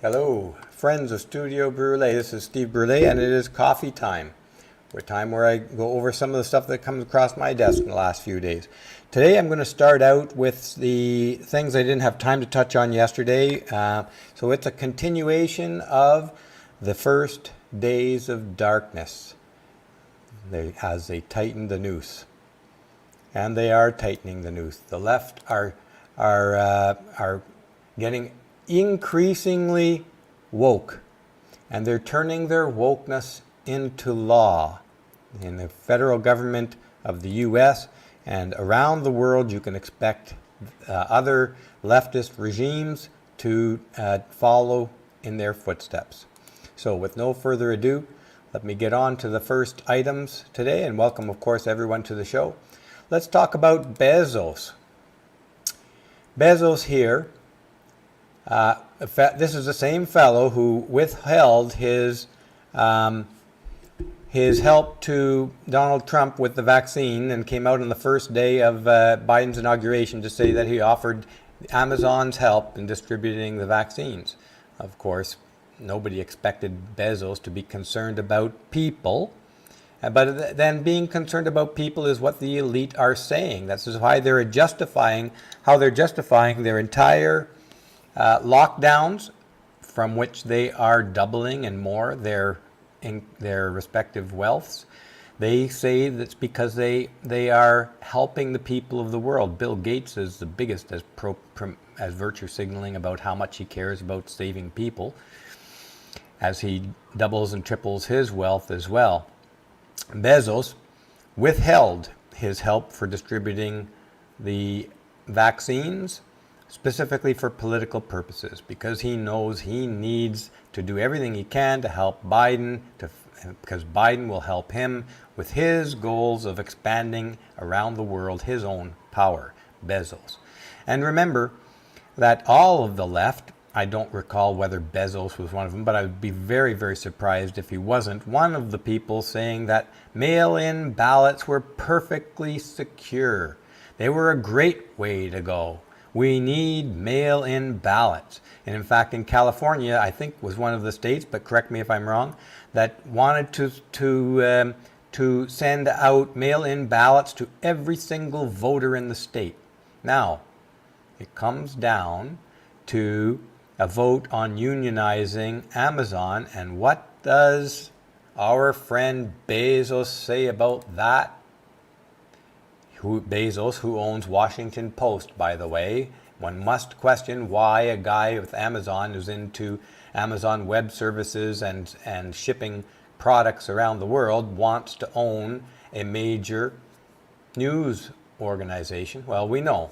Hello, friends of Studio Brûlé. This is Steve Brûlé, and it is coffee time. A time where I go over some of the stuff that comes across my desk in the last few days. Today I'm going to start out with the things I didn't have time to touch on yesterday. So it's a continuation of the first days of darkness as they tighten the noose. And they are tightening the noose. The left are getting increasingly woke, and they're turning their wokeness into law. In the federal government of the US and around the world, you can expect other leftist regimes to follow in their footsteps. So with no further ado, let me get on to the first items today, and welcome, of course, everyone to the show. Let's talk about Bezos. Bezos here, this is the same fellow who withheld his help to Donald Trump with the vaccine and came out on the first day of Biden's inauguration to say that he offered Amazon's help in distributing the vaccines. Of course, nobody expected Bezos to be concerned about people. But then being concerned about people is what the elite are saying. That's why they're justifying their entire lockdowns, from which they are doubling and more their respective wealths. They say that's because they are helping the people of the world. Bill Gates is the biggest as virtue signaling about how much he cares about saving people, as he doubles and triples his wealth as well. Bezos withheld his help for distributing the vaccines, specifically for political purposes, because he knows he needs to do everything he can to help Biden, because Biden will help him with his goals of expanding around the world his own power, Bezos. And remember that all of the left, I don't recall whether Bezos was one of them, but I would be very, very surprised if he wasn't one of the people saying that mail-in ballots were perfectly secure. They were a great way to go. We need mail-in ballots. And in fact, in California, I think was one of the states, but correct me if I'm wrong, that wanted to send out mail-in ballots to every single voter in the state. Now, it comes down to a vote on unionizing Amazon, and what does our friend Bezos say about that? Bezos, who owns Washington Post, by the way. One must question why a guy with Amazon who's into Amazon Web Services and shipping products around the world wants to own a major news organization. Well, we know.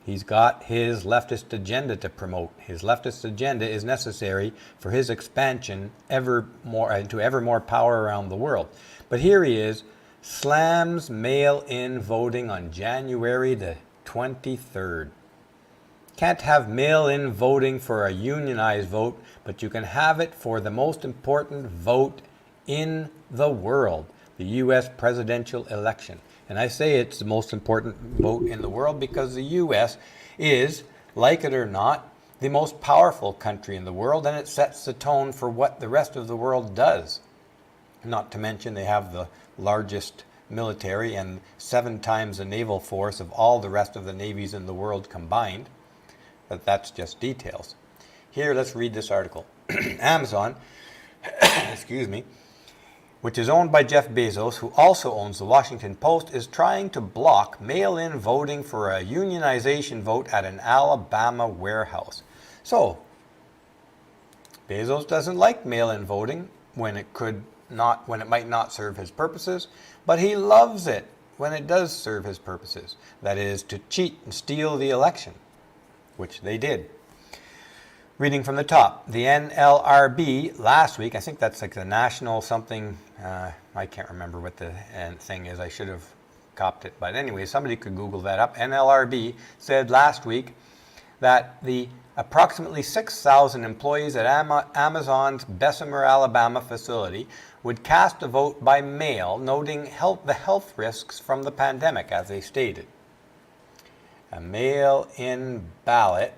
He's got his leftist agenda to promote. His leftist agenda is necessary for his expansion into ever more power around the world. But here he is, slams mail-in voting on January the 23rd. Can't have mail-in voting for a unionized vote, but you can have it for the most important vote in the world, the U.S. presidential election. And I say it's the most important vote in the world because the U.S. is, like it or not, the most powerful country in the world, and it sets the tone for what the rest of the world does. Not to mention they have the largest military and 7 times the naval force of all the rest of the navies in the world combined. But that's just details. Here, let's read this article. Amazon, excuse me, which is owned by Jeff Bezos, who also owns the Washington Post, is trying to block mail-in voting for a unionization vote at an Alabama warehouse. So, Bezos doesn't like mail-in voting when it might not serve his purposes, but he loves it when it does serve his purposes. That is, to cheat and steal the election, which they did. Reading from the top, the NLRB last week, I think that's like the national something, I can't remember what the thing is, I should have copped it. But anyway, somebody could Google that up. NLRB said last week that the approximately 6,000 employees at Amazon's Bessemer, Alabama facility would cast a vote by mail, noting the health risks from the pandemic, as they stated. A mail-in ballot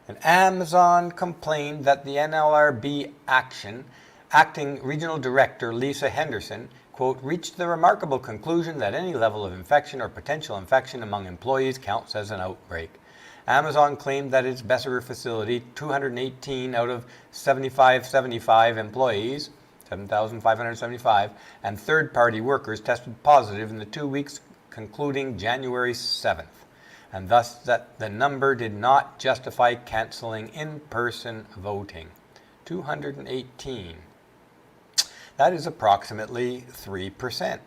And Amazon complained that the NLRB acting regional director Lisa Henderson, quote, reached the remarkable conclusion that any level of infection or potential infection among employees counts as an outbreak. Amazon claimed that its Bessemer facility, 218 out of 7,575 employees, 7,575, and third-party workers tested positive in the 2 weeks concluding January 7th, and thus that the number did not justify canceling in-person voting. 218. That is approximately 3%.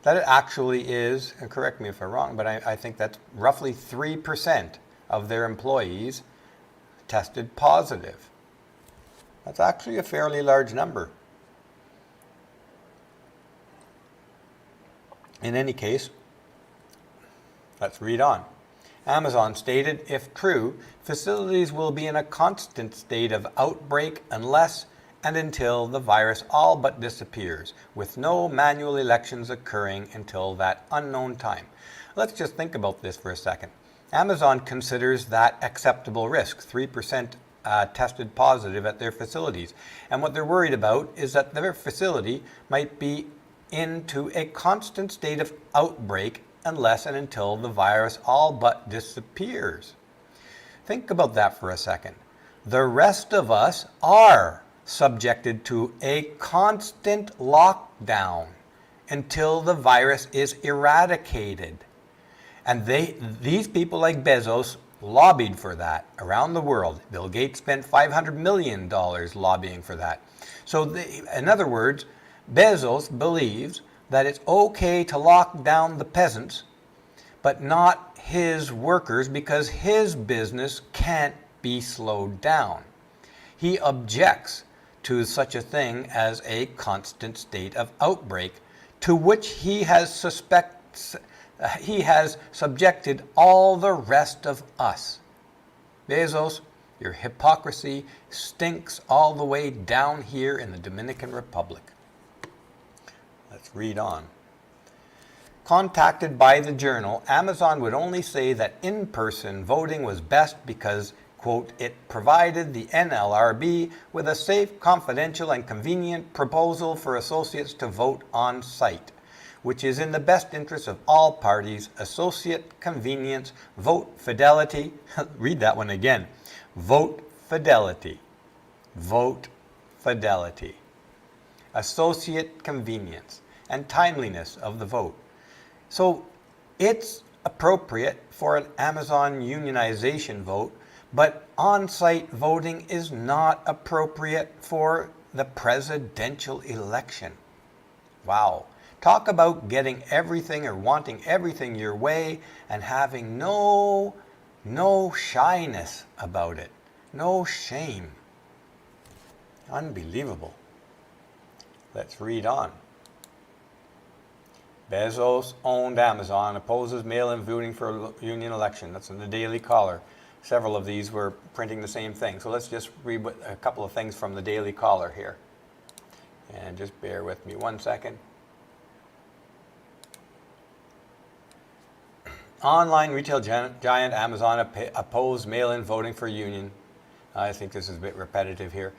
That actually is, and correct me if I'm wrong, but I think that's roughly 3% of their employees tested positive. That's actually a fairly large number. In any case, let's read on. Amazon stated, if true, facilities will be in a constant state of outbreak unless and until the virus all but disappears, with no manual elections occurring until that unknown time. Let's just think about this for a second. Amazon considers that acceptable risk, 3% tested positive at their facilities. And what they're worried about is that their facility might be into a constant state of outbreak unless and until the virus all but disappears. Think about that for a second. The rest of us are subjected to a constant lockdown until the virus is eradicated. And these people like Bezos lobbied for that around the world. Bill Gates spent $500 million lobbying for that. So in other words, Bezos believes that it's okay to lock down the peasants, but not his workers because his business can't be slowed down. He objects to such a thing as a constant state of outbreak, to which he has subjected all the rest of us. Bezos, your hypocrisy stinks all the way down here in the Dominican Republic. Let's read on. Contacted by the Journal, Amazon would only say that in-person voting was best because, quote, it provided the NLRB with a safe, confidential, and convenient proposal for associates to vote on site, which is in the best interest of all parties, associate convenience, vote fidelity. Read that one again. Vote fidelity. Vote fidelity. Associate convenience and timeliness of the vote. So it's appropriate for an Amazon unionization vote, but on-site voting is not appropriate for the presidential election. Wow. Talk about getting everything or wanting everything your way and having no shyness about it. No shame. Unbelievable. Let's read on. Bezos owned Amazon, opposes mail-in voting for union election. That's in the Daily Caller. Several of these were printing the same thing. So let's just read a couple of things from the Daily Caller here. And just bear with me 1 second. Online retail giant Amazon opposed mail-in voting for union. I think this is a bit repetitive here.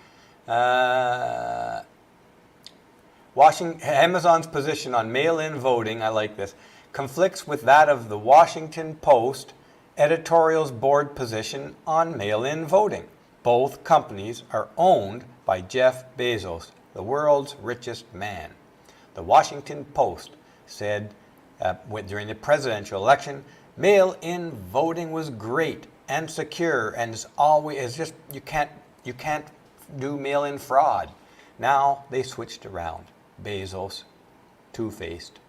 Amazon's position on mail-in voting, I like this, conflicts with that of the Washington Post editorial's board position on mail-in voting. Both companies are owned by Jeff Bezos, the world's richest man. The Washington Post said during the presidential election, mail-in voting was great and secure, and is just you can't do mail-in fraud. Now they switched around. Bezos, two-faced,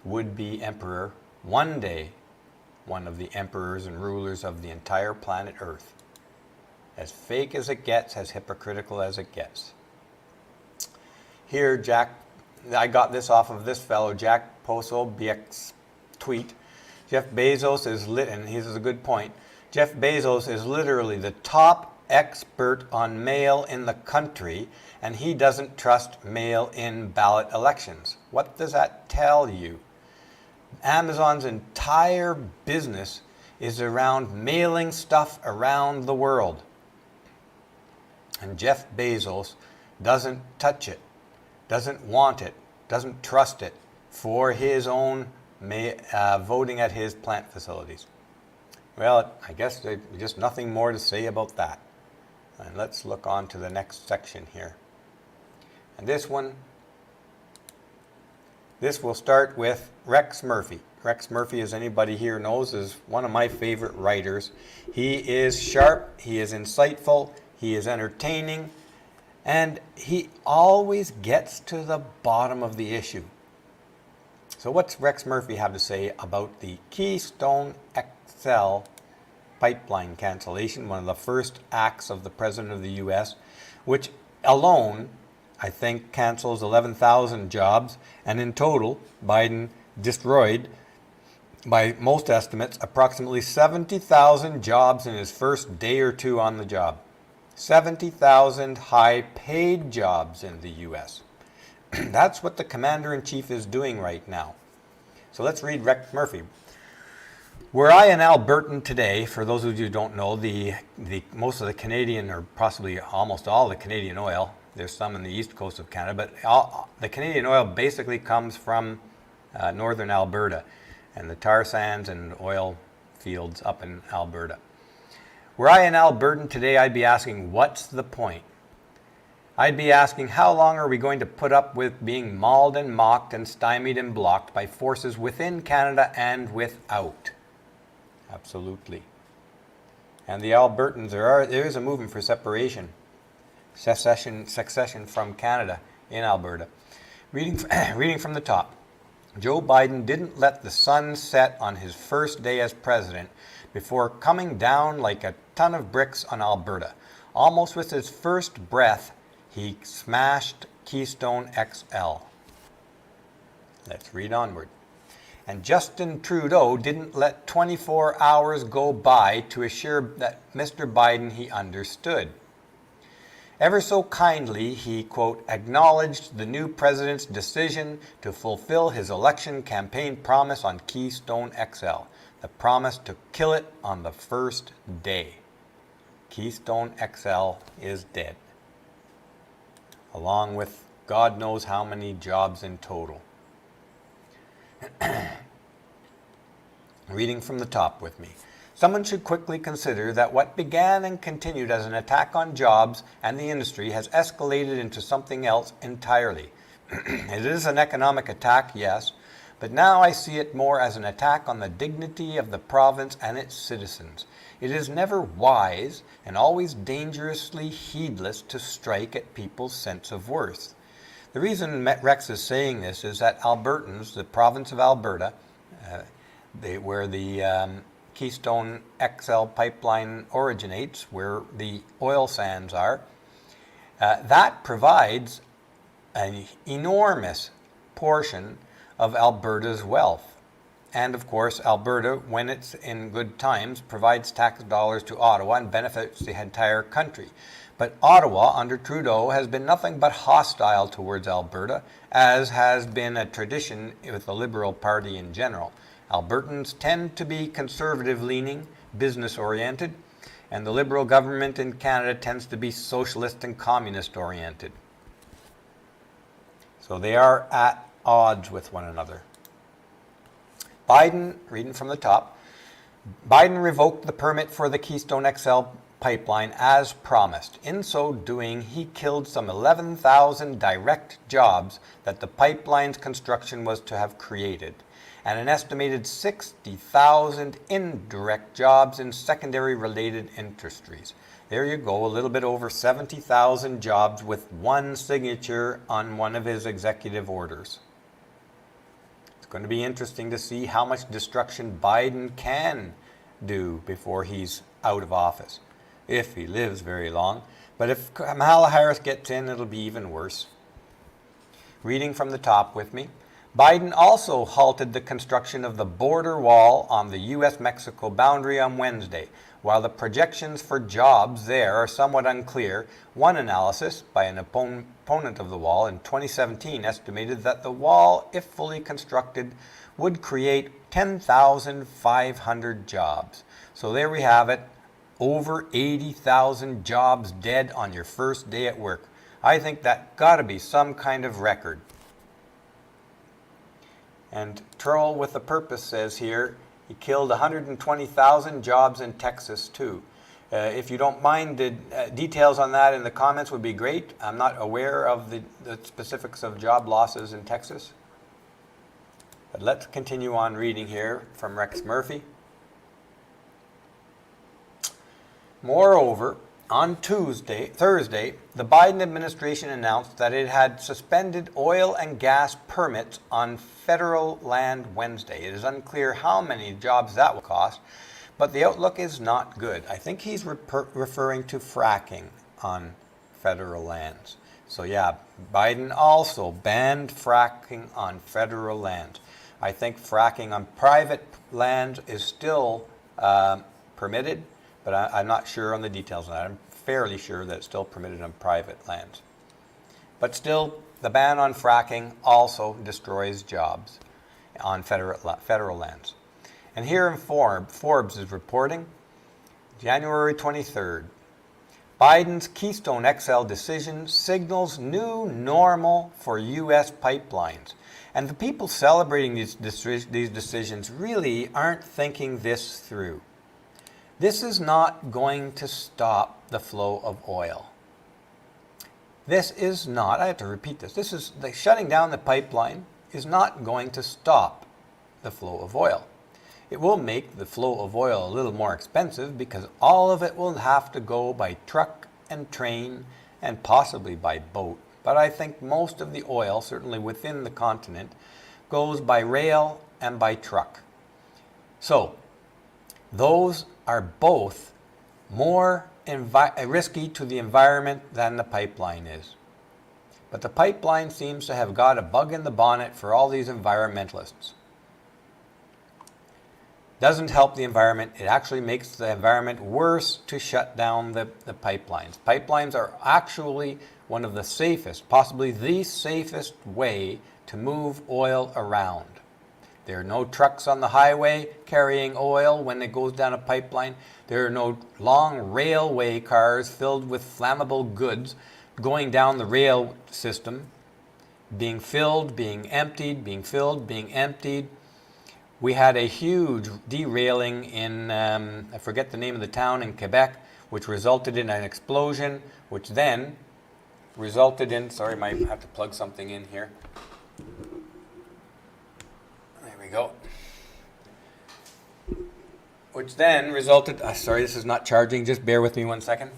would-be emperor, one day one of the emperors and rulers of the entire planet Earth. As fake as it gets, as hypocritical as it gets. Here, I got this off of this fellow, Jack Posobiec's tweet. Jeff Bezos and this is a good point, Jeff Bezos is literally the top expert on mail in the country, and he doesn't trust mail-in ballot elections. What does that tell you? Amazon's entire business is around mailing stuff around the world. And Jeff Bezos doesn't touch it, doesn't want it, doesn't trust it for his own voting at his plant facilities. Well, I guess there's just nothing more to say about that. And let's look on to the next section here. And this will start with Rex Murphy. Rex Murphy, as anybody here knows, is one of my favorite writers. He is sharp, he is insightful, he is entertaining, and he always gets to the bottom of the issue. So what's Rex Murphy have to say about the Keystone XL pipeline cancellation, one of the first acts of the President of the U.S., which alone, I think, cancels 11,000 jobs, and in total, Biden destroyed, by most estimates, approximately 70,000 jobs in his first day or two on the job. 70,000 high-paid jobs in the U.S. That's what the Commander-in-Chief is doing right now. So let's read Rex Murphy. Were I an Albertan today, for those of you who don't know, the most of the Canadian, or possibly almost all the Canadian oil, there's some in the east coast of Canada, but the Canadian oil basically comes from northern Alberta and the tar sands and oil fields up in Alberta. Were I an Albertan today, I'd be asking, what's the point? I'd be asking, how long are we going to put up with being mauled and mocked and stymied and blocked by forces within Canada and without? Absolutely. And the Albertans, there is a movement for succession from Canada in Alberta. Reading from the top. Joe Biden didn't let the sun set on his first day as president before coming down like a ton of bricks on Alberta. Almost with his first breath, he smashed Keystone XL. Let's read onward. And Justin Trudeau didn't let 24 hours go by to assure that Mr. Biden he understood. Ever so kindly, he, quote, acknowledged the new president's decision to fulfill his election campaign promise on Keystone XL, the promise to kill it on the first day. Keystone XL is dead, along with God knows how many jobs in total. Reading from the top with me. Someone should quickly consider that what began and continued as an attack on jobs and the industry has escalated into something else entirely. It is an economic attack, yes, but now I see it more as an attack on the dignity of the province and its citizens. It is never wise and always dangerously heedless to strike at people's sense of worth. The reason Rex is saying this is that Albertans, the province of Alberta, where the Keystone XL pipeline originates, where the oil sands are, that provides an enormous portion of Alberta's wealth. And of course, Alberta, when it's in good times, provides tax dollars to Ottawa and benefits the entire country. But Ottawa, under Trudeau, has been nothing but hostile towards Alberta, as has been a tradition with the Liberal Party in general. Albertans tend to be conservative-leaning, business-oriented, and the Liberal government in Canada tends to be socialist and communist-oriented. So they are at odds with one another. Biden, reading from the top, Biden revoked the permit for the Keystone XL pipeline as promised. In so doing, he killed some 11,000 direct jobs that the pipeline's construction was to have created, and an estimated 60,000 indirect jobs in secondary related industries. There you go, a little bit over 70,000 jobs with one signature on one of his executive orders. It's going to be interesting to see how much destruction Biden can do before he's out of office, if he lives very long. But if Kamala Harris gets in, it'll be even worse. Reading from the top with me. Biden also halted the construction of the border wall on the U.S.-Mexico boundary on Wednesday, while the projections for jobs there are somewhat unclear. One analysis by an opponent of the wall in 2017 estimated that the wall, if fully constructed, would create 10,500 jobs. So there we have it, over 80,000 jobs dead on your first day at work. I think that got to be some kind of record. And Troll with a Purpose says here, he killed 120,000 jobs in Texas too. If you don't mind, the details on that in the comments would be great. I'm not aware of the specifics of job losses in Texas. But let's continue on reading here from Rex Murphy. Moreover, on Thursday, the Biden administration announced that it had suspended oil and gas permits on federal land Wednesday. It is unclear how many jobs that will cost, but the outlook is not good. I think he's referring to fracking on federal lands. So yeah, Biden also banned fracking on federal lands. I think fracking on private land is still permitted, but I'm not sure on the details of that. I'm fairly sure that it's still permitted on private lands. But still, the ban on fracking also destroys jobs on federal lands. And here in Forbes is reporting, January 23rd, Biden's Keystone XL decision signals new normal for U.S. pipelines. And the people celebrating these decisions really aren't thinking this through. This is not going to stop the flow of oil. This is not, I have to repeat this, shutting down the pipeline is not going to stop the flow of oil. It will make the flow of oil a little more expensive because all of it will have to go by truck and train and possibly by boat. But I think most of the oil, certainly within the continent, goes by rail and by truck. So, those are both more risky to the environment than the pipeline is. But the pipeline seems to have got a bug in the bonnet for all these environmentalists. Doesn't help the environment. It actually makes the environment worse to shut down the pipelines. Pipelines are actually one of the safest, possibly the safest way to move oil around. There are no trucks on the highway carrying oil when it goes down a pipeline. There are no long railway cars filled with flammable goods going down the rail system, being filled, being emptied, being filled, being emptied. We had a huge derailing in, I forget the name of the town in Quebec, which resulted in an explosion, which then resulted in, sorry, I might have to plug something in here. There we go. Which then resulted, sorry, this is not charging, just bear with me 1 second.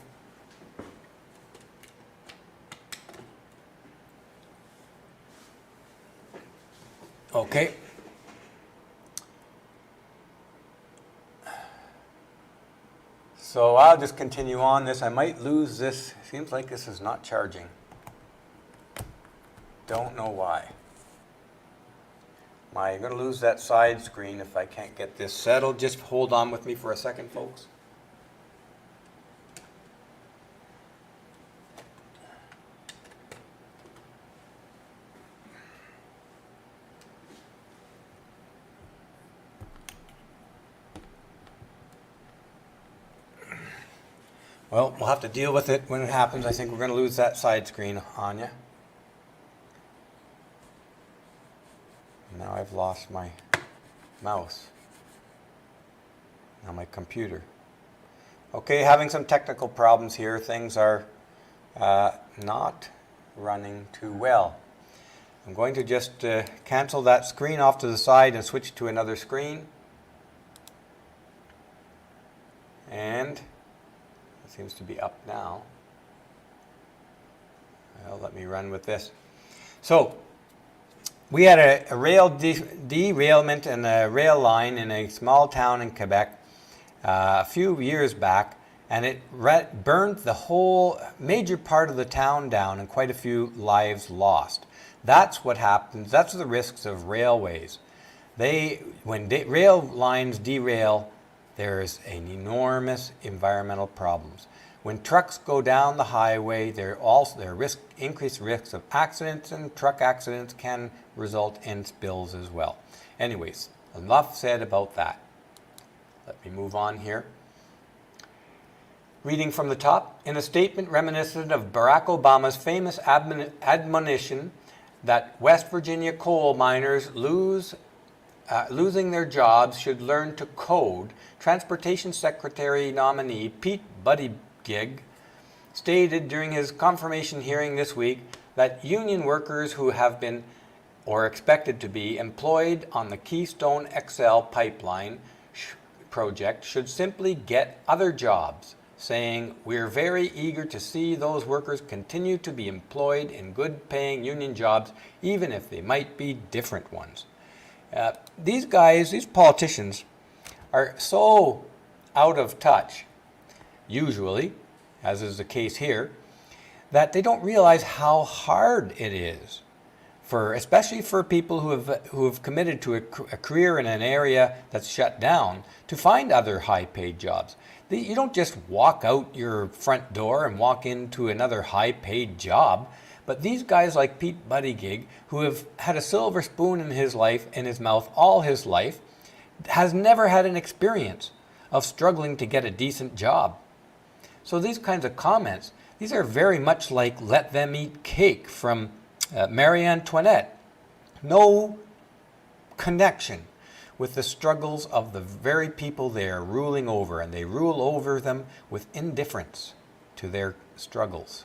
Okay. So I'll just continue on this. I might lose this. Seems like this is not charging. Don't know why. Am I going to lose that side screen if I can't get this settled? Just hold on with me for a second, folks. Well, we'll have to deal with it when it happens. I think we're going to lose that side screen on you. Now I've lost my mouse. Now my computer. Okay, having some technical problems here. Things are not running too well. I'm going to just cancel that screen off to the side and switch to another screen. And it seems to be up now. Well, let me run with this. So, we had a rail derailment and a rail line in a small town in Quebec a few years back, and it burned the whole major part of the town down and quite a few lives lost. That's what happens. That's the risks of railways. When rail lines derail, there's an enormous environmental problems. When trucks go down the highway, there are increased risks of accidents, and truck accidents can result in spills as well. Anyways, enough said about that. Let me move on here. Reading from the top, in a statement reminiscent of Barack Obama's famous admonition that West Virginia coal miners losing their jobs should learn to code, Transportation Secretary nominee Pete Buttigieg stated during his confirmation hearing this week that union workers who have been or expected to be employed on the Keystone XL pipeline project should simply get other jobs, saying, "We're very eager to see those workers continue to be employed in good-paying union jobs, even if they might be different ones." These guys, these politicians, are so out of touch, usually, as is the case here, that they don't realize how hard it is, especially for people who have committed to a career in an area that's shut down, to find other high-paid jobs. You don't just walk out your front door and walk into another high-paid job. But these guys like Pete Buttigieg, who have had a silver spoon in his mouth all his life, has never had an experience of struggling to get a decent job. So these kinds of comments, these are very much like "let them eat cake" from Marie Antoinette. No connection with the struggles of the very people they are ruling over, and they rule over them with indifference to their struggles.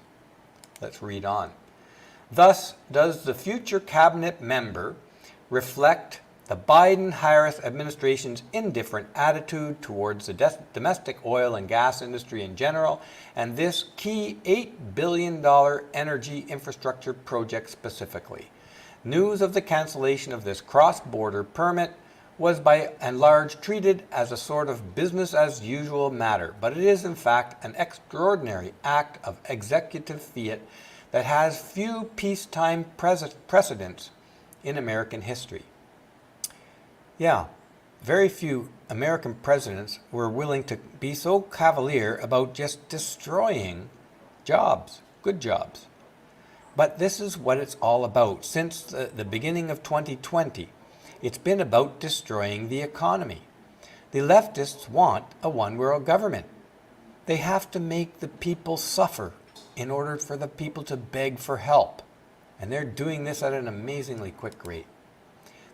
Let's read on. Thus, does the future cabinet member reflect the Biden-Harris administration's indifferent attitude towards the domestic oil and gas industry in general, and this key $8 billion energy infrastructure project specifically? News of the cancellation of this cross-border permit was by and large treated as a sort of business-as-usual matter, but it is in fact an extraordinary act of executive fiat that has few peacetime precedents in American history. Yeah, very few American presidents were willing to be so cavalier about just destroying jobs, good jobs. But this is what it's all about. Since the beginning of 2020, it's been about destroying the economy. The leftists want a one-world government. They have to make the people suffer in order for the people to beg for help. And they're doing this at an amazingly quick rate.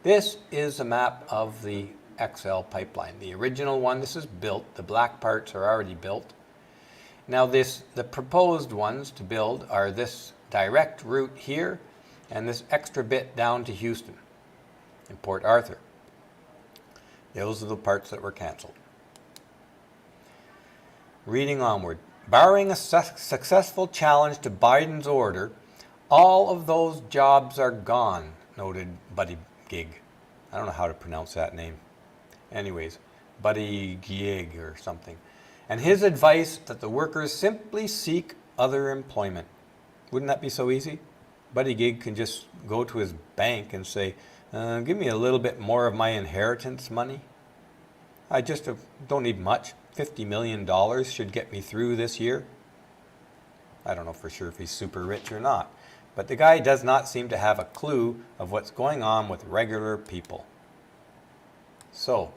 This is a map of the XL pipeline. The original one, this is built. The black parts are already built. Now the proposed ones to build are this direct route here and this extra bit down to Houston in Port Arthur. Those are the parts that were canceled. Reading onward. Barring a successful challenge to Biden's order, all of those jobs are gone, noted Buttigieg. I don't know how to pronounce that name. Anyways, Buttigieg or something. And his advice that the workers simply seek other employment. Wouldn't that be so easy? Buttigieg can just go to his bank and say, give me a little bit more of my inheritance money. I just don't need much. $50 million should get me through this year. I don't know for sure if he's super rich or not. But the guy does not seem to have a clue of what's going on with regular people. So,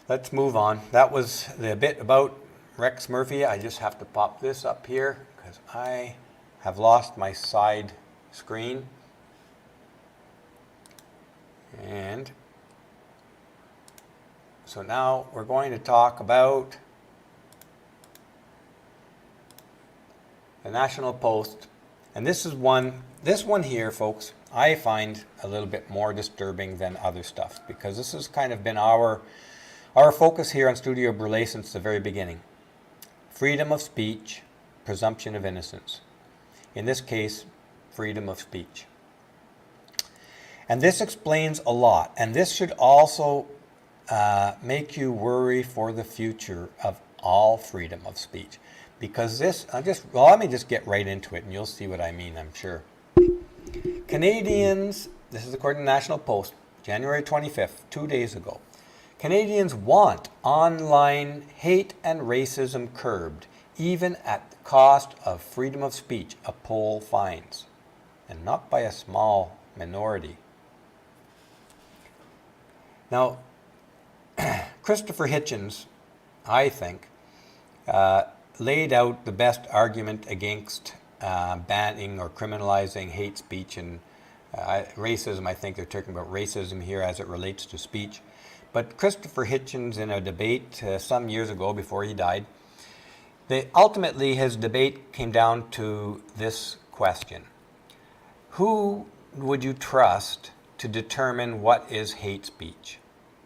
let's move on. That was the bit about Rex Murphy. I just have to pop this up here because I have lost my side screen. And so now we're going to talk about the National Post. And this one here, folks, I find a little bit more disturbing than other stuff because this has kind of been our focus here on Studio Burley since the very beginning. Freedom of speech, presumption of innocence. In this case, freedom of speech. And this explains a lot. And this should also make you worry for the future of all freedom of speech. Because this, let me just get right into it and you'll see what I mean, I'm sure. Canadians, this is according to National Post, January 25th, 2 days ago. Canadians want online hate and racism curbed, even at the cost of freedom of speech, a poll finds, and not by a small minority. Now, Christopher Hitchens, I think, laid out the best argument against banning or criminalizing hate speech and racism. I think they're talking about racism here as it relates to speech. But Christopher Hitchens, in a debate some years ago before he died, ultimately his debate came down to this question. Who would you trust to determine what is hate speech?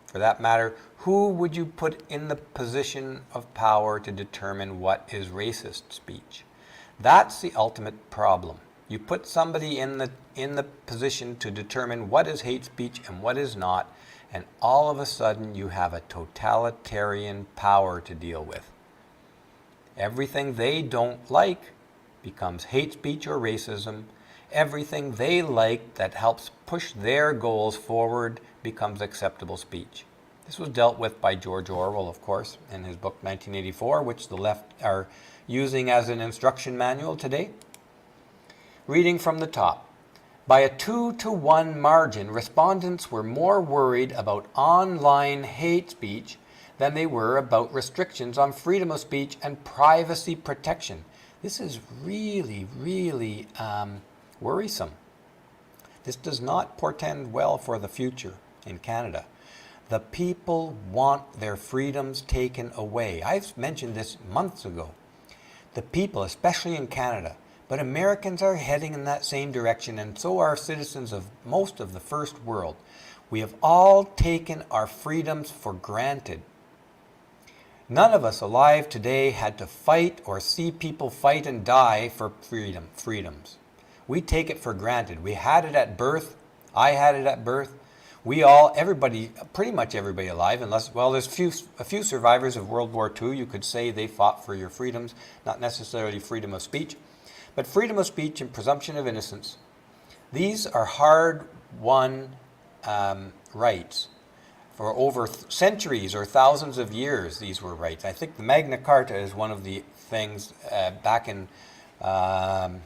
For that matter, who would you put in the position of power to determine what is racist speech? That's the ultimate problem. You put somebody in the position to determine what is hate speech and what is not, and all of a sudden you have a totalitarian power to deal with. Everything they don't like becomes hate speech or racism. Everything they like that helps push their goals forward becomes acceptable speech. This was dealt with by George Orwell, of course, in his book 1984, which the left are using as an instruction manual today. Reading from the top. By a 2-to-1 margin, respondents were more worried about online hate speech than they were about restrictions on freedom of speech and privacy protection. This is really, really worrisome. This does not portend well for the future in Canada. The people want their freedoms taken away. I've mentioned this months ago. The people, especially in Canada, but Americans are heading in that same direction, and so are citizens of most of the first world. We have all taken our freedoms for granted. None of us alive today had to fight or see people fight and die for freedoms. We take it for granted. We had it at birth. I had it at birth. Everybody, pretty much everybody alive, unless, well, there's a few survivors of World War II. You could say they fought for your freedoms, not necessarily freedom of speech, but freedom of speech and presumption of innocence. These are hard-won rights. For over centuries or thousands of years, these were rights. I think the Magna Carta is one of the things back in the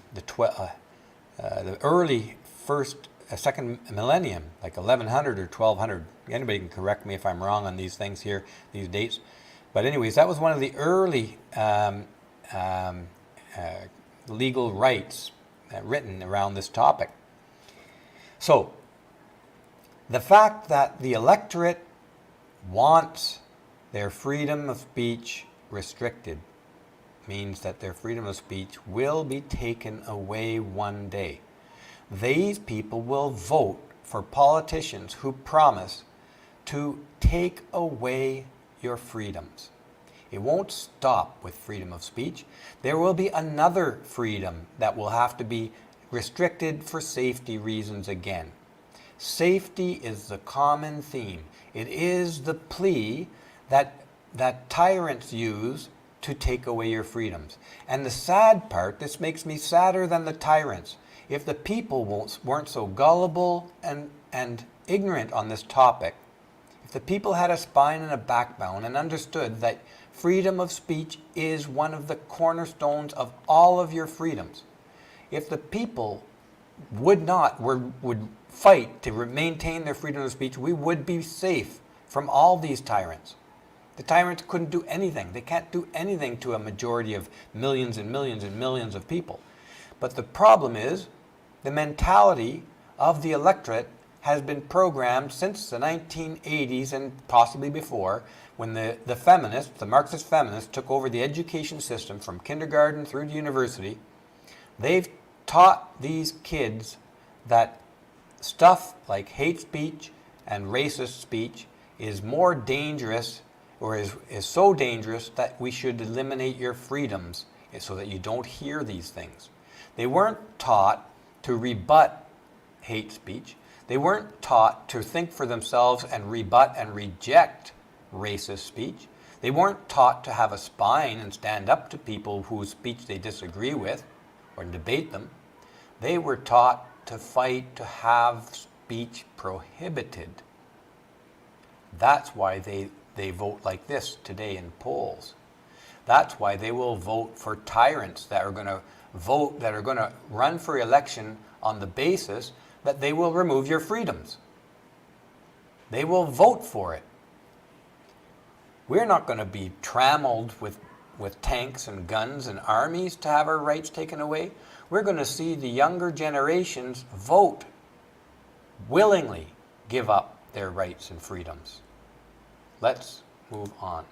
early second millennium, like 1100 or 1200. Anybody can correct me if I'm wrong on these things here, these dates. But anyways, that was one of the early legal rights written around this topic. So, the fact that the electorate wants their freedom of speech restricted means that their freedom of speech will be taken away one day. These people will vote for politicians who promise to take away your freedoms. It won't stop with freedom of speech. There will be another freedom that will have to be restricted for safety reasons again. Safety is the common theme. It is the plea that tyrants use to take away your freedoms. And the sad part, this makes me sadder than the tyrants. If the people weren't so gullible and ignorant on this topic, if the people had a spine and a backbone and understood that freedom of speech is one of the cornerstones of all of your freedoms, if the people would fight to maintain their freedom of speech, we would be safe from all these tyrants. The tyrants couldn't do anything. They can't do anything to a majority of millions and millions and millions of people. But the problem is, the mentality of the electorate has been programmed since the 1980s and possibly before, when the feminists, the Marxist feminists, took over the education system from kindergarten through to university. They've taught these kids that stuff like hate speech and racist speech is more dangerous, or is so dangerous that we should eliminate your freedoms so that you don't hear these things. They weren't taught to rebut hate speech. They weren't taught to think for themselves and rebut and reject racist speech. They weren't taught to have a spine and stand up to people whose speech they disagree with or debate them. They were taught to fight to have speech prohibited. That's why they vote like this today in polls. That's why they will vote for tyrants that are going to vote, that are going to run for election on the basis that they will remove your freedoms. They will vote for it. We're not going to be trammeled with tanks and guns and armies to have our rights taken away. We're going to see the younger generations vote, willingly give up their rights and freedoms. Let's move on.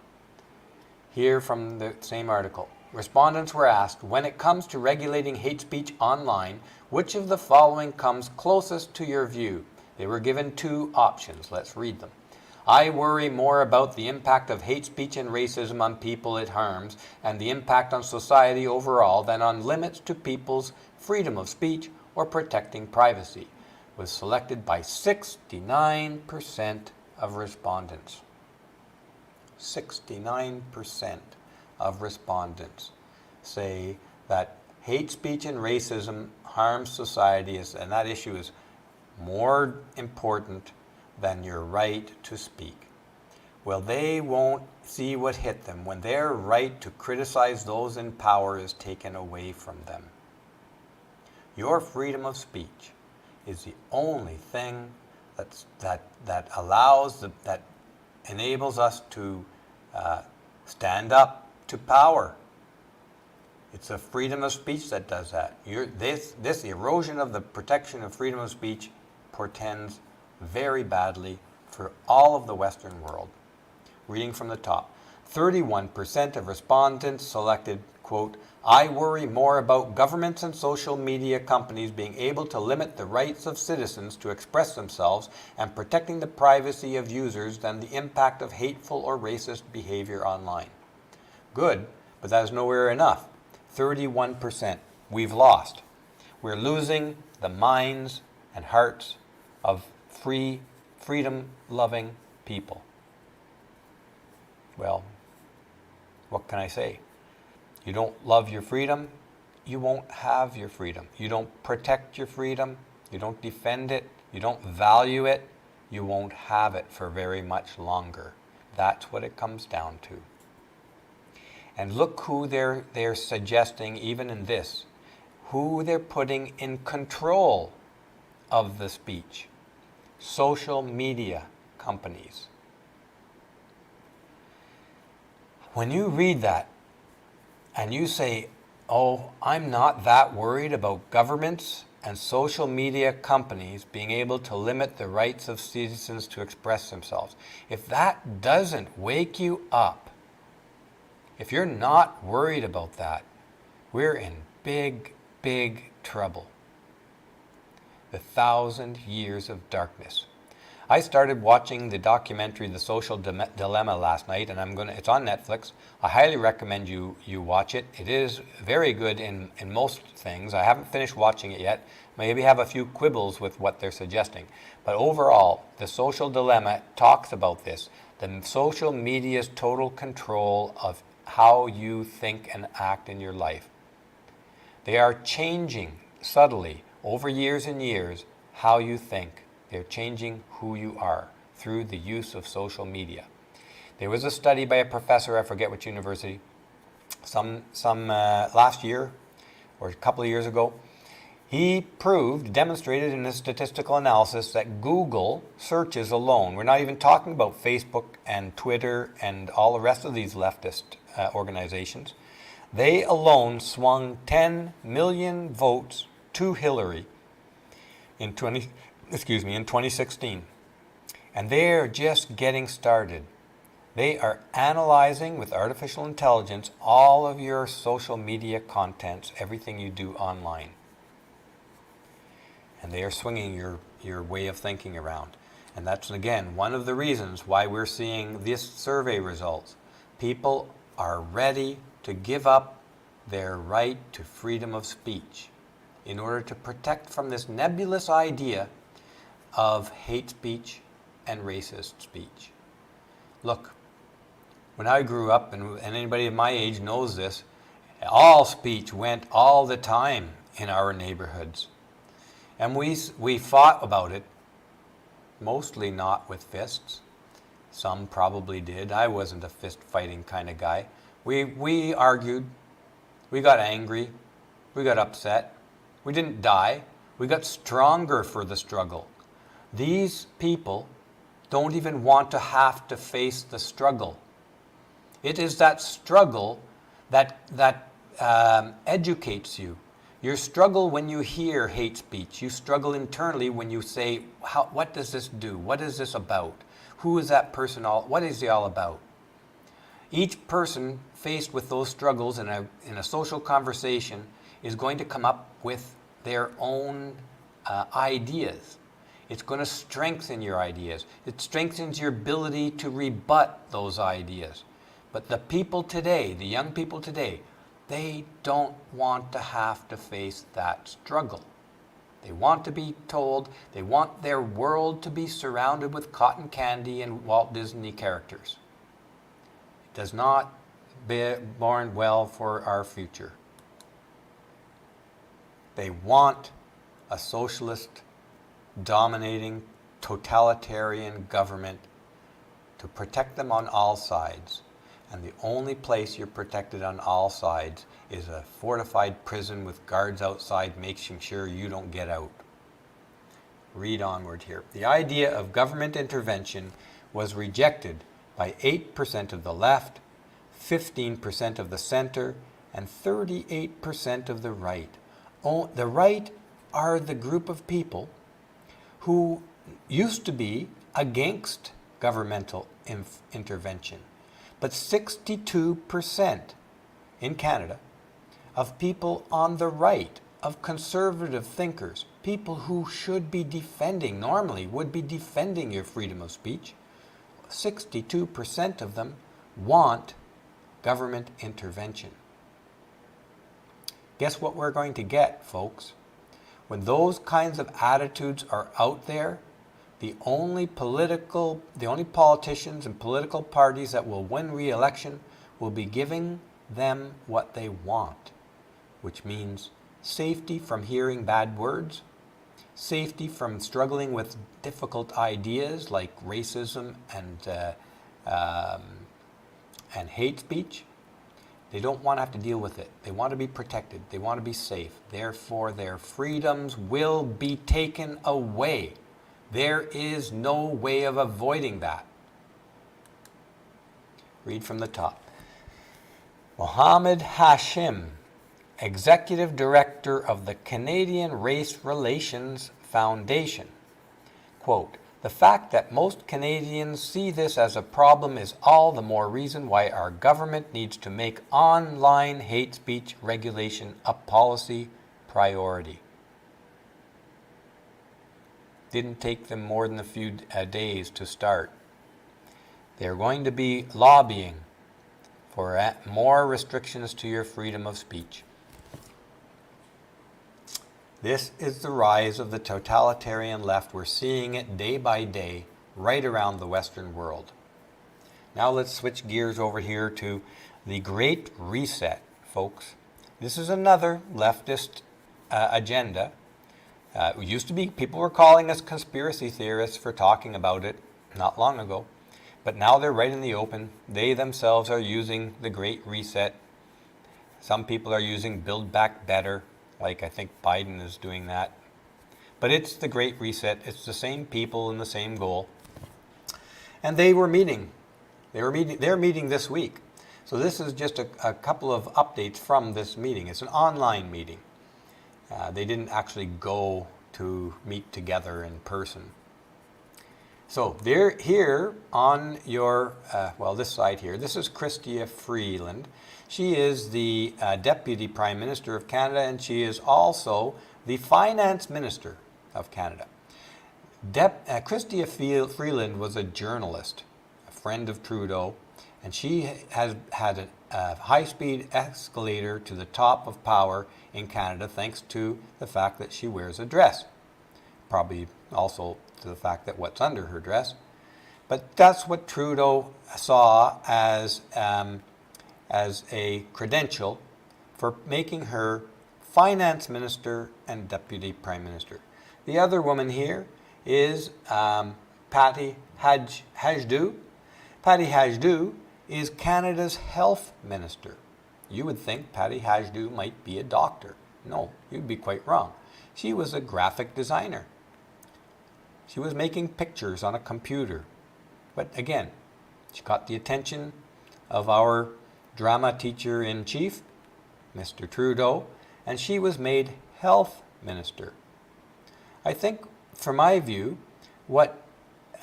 Here from the same article. Respondents were asked, when it comes to regulating hate speech online, which of the following comes closest to your view? They were given two options. Let's read them. I worry more about the impact of hate speech and racism on people it harms and the impact on society overall than on limits to people's freedom of speech or protecting privacy. Was selected by 69% of respondents. 69% of respondents say that hate speech and racism harms society, and that issue is more important than your right to speak. Well, they won't see what hit them when their right to criticize those in power is taken away from them. Your freedom of speech is the only thing that allows, that enables us to stand up to power. It's the freedom of speech that does that. This erosion of the protection of freedom of speech portends very badly for all of the Western world. Reading from the top, 31% of respondents selected, quote, I worry more about governments and social media companies being able to limit the rights of citizens to express themselves and protecting the privacy of users than the impact of hateful or racist behavior online. Good, but that is nowhere enough. 31%. We've lost. We're losing the minds and hearts of freedom-loving people. Well, what can I say? You don't love your freedom, you won't have your freedom. You don't protect your freedom, you don't defend it, you don't value it, you won't have it for very much longer. That's what it comes down to. And look who they're suggesting, even in this, who they're putting in control of the speech. Social media companies. When you read that and you say, oh, I'm not that worried about governments and social media companies being able to limit the rights of citizens to express themselves, if that doesn't wake you up, if you're not worried about that, we're in big, big trouble. The 1,000 Years of Darkness. I started watching the documentary The Social Dilemma last night, and it's on Netflix. I highly recommend you watch it. It is very good in most things. I haven't finished watching it yet. Maybe have a few quibbles with what they're suggesting. But overall, The Social Dilemma talks about this. The social media's total control of how you think and act in your life. They are changing subtly over years and years how you think. They're changing who you are through the use of social media. There was a study by a professor, I forget which university, some last year or a couple of years ago. He demonstrated in his statistical analysis that Google searches alone, we're not even talking about Facebook and Twitter and all the rest of these leftist organizations, they alone swung 10 million votes to Hillary in 2016. And they're just getting started. They are analyzing with artificial intelligence all of your social media contents, everything you do online. And they are swinging your way of thinking around. And that's, again, one of the reasons why we're seeing this survey results. People are ready to give up their right to freedom of speech in order to protect from this nebulous idea of hate speech and racist speech. Look, when I grew up, and anybody of my age knows this, all speech went all the time in our neighborhoods. And we fought about it, mostly not with fists. Some probably did. I wasn't a fist-fighting kind of guy. We argued. We got angry. We got upset. We didn't die. We got stronger for the struggle. These people don't even want to have to face the struggle. It is that struggle that educates you. You struggle when you hear hate speech. You struggle internally when you say, what does this do? What is this about? Who is that person what is he all about? Each person faced with those struggles in a social conversation is going to come up with their own ideas. It's going to strengthen your ideas. It strengthens your ability to rebut those ideas. But the people today, the young people today, they don't want to have to face that struggle. They want to be told, they want their world to be surrounded with cotton candy and Walt Disney characters. It does not bode well for our future. They want a socialist, dominating, totalitarian government to protect them on all sides. And the only place you're protected on all sides is a fortified prison with guards outside making sure you don't get out. Read onward here. The idea of government intervention was rejected by 8% of the left, 15% of the center, and 38% of the right. The right are the group of people who used to be against governmental intervention. But 62% in Canada of people on the right, of conservative thinkers, people who should be defending, normally would be defending your freedom of speech, 62% of them want government intervention. Guess what we're going to get, folks? When those kinds of attitudes are out there, the only politicians and political parties that will win re-election will be giving them what they want, which means safety from hearing bad words, safety from struggling with difficult ideas like racism and hate speech. They don't want to have to deal with it. They want to be protected. They want to be safe. Therefore, their freedoms will be taken away. There is no way of avoiding that. Read from the top. Mohammed Hashim, Executive Director of the Canadian Race Relations Foundation. Quote, "The fact that most Canadians see this as a problem is all the more reason why our government needs to make online hate speech regulation a policy priority." Didn't take them more than a few days to start. They're going to be lobbying for more restrictions to your freedom of speech. This is the rise of the totalitarian left. We're seeing it day by day right around the Western world. Now let's switch gears over here to the Great Reset, folks. This is another leftist agenda. It used to be, people were calling us conspiracy theorists for talking about it not long ago. But now they're right in the open. They themselves are using the Great Reset. Some people are using Build Back Better, like I think Biden is doing that. But it's the Great Reset. It's the same people and the same goal. And they were meeting. They're meeting this week. So this is just a couple of updates from this meeting. It's an online meeting. They didn't actually go to meet together in person. So they're here on your, this side here. This is Chrystia Freeland. She is the Deputy Prime Minister of Canada, and she is also the Finance Minister of Canada. Chrystia Freeland was a journalist, a friend of Trudeau, and she has had a high-speed escalator to the top of power in Canada thanks to the fact that she wears a dress. Probably also to the fact that what's under her dress. But that's what Trudeau saw as a credential for making her Finance Minister and Deputy Prime Minister. The other woman here is Patty Hajdu. Patty Hajdu is Canada's health minister. You would think Patty Hajdu might be a doctor. No, you'd be quite wrong. She was a graphic designer. She was making pictures on a computer. But again, she caught the attention of our drama teacher-in-chief, Mr. Trudeau, and she was made health minister. I think, from my view, what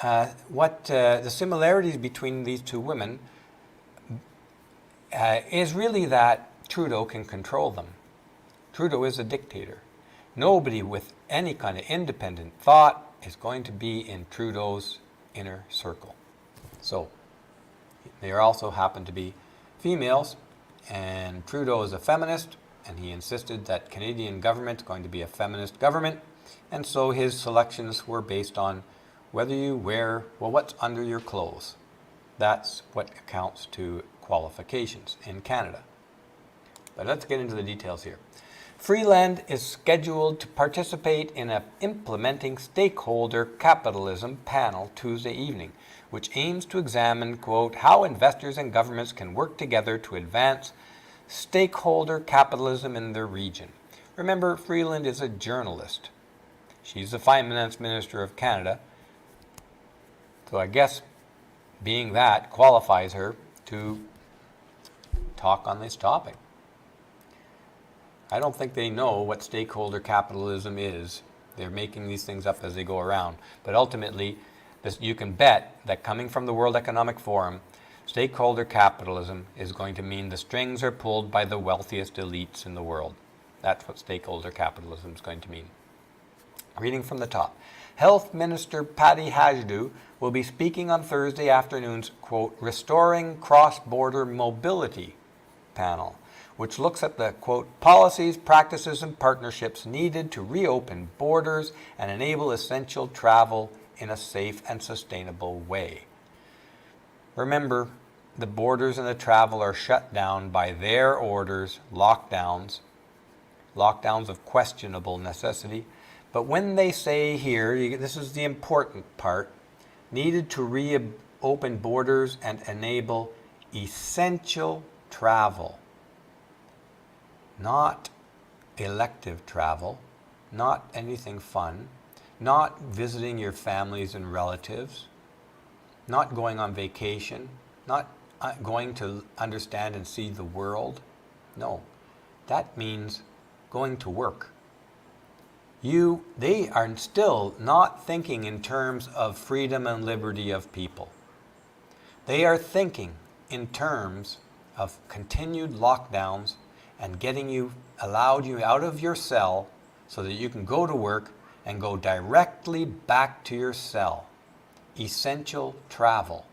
the similarities between these two women is really that Trudeau can control them. Trudeau is a dictator. Nobody with any kind of independent thought is going to be in Trudeau's inner circle. So, they also happen to be females, and Trudeau is a feminist, and he insisted that Canadian government is going to be a feminist government, and so his selections were based on whether you wear, well, what's under your clothes. That's what accounts to qualifications in Canada. But let's get into the details here. Freeland is scheduled to participate in an Implementing Stakeholder Capitalism panel Tuesday evening, which aims to examine, quote, how investors and governments can work together to advance stakeholder capitalism in their region. Remember, Freeland is a journalist. She's the Finance Minister of Canada, so I guess being that qualifies her to talk on this topic. I don't think they know what stakeholder capitalism is. They're making these things up as they go around. But ultimately, you can bet that coming from the World Economic Forum, stakeholder capitalism is going to mean the strings are pulled by the wealthiest elites in the world. That's what stakeholder capitalism is going to mean. Reading from the top. Health Minister Patty Hajdu will be speaking on Thursday afternoon's, quote, Restoring Cross-Border Mobility panel, which looks at the, quote, policies, practices, and partnerships needed to reopen borders and enable essential travel in a safe and sustainable way. Remember, the borders and the travel are shut down by their orders, lockdowns of questionable necessity. But when they say here, this is the important part, needed to reopen borders and enable essential travel. Not elective travel, not anything fun, not visiting your families and relatives, not going on vacation, not going to understand and see the world. No, that means going to work. They are still not thinking in terms of freedom and liberty of people. They are thinking in terms of continued lockdowns and allowed you out of your cell so that you can go to work and go directly back to your cell. Essential travel.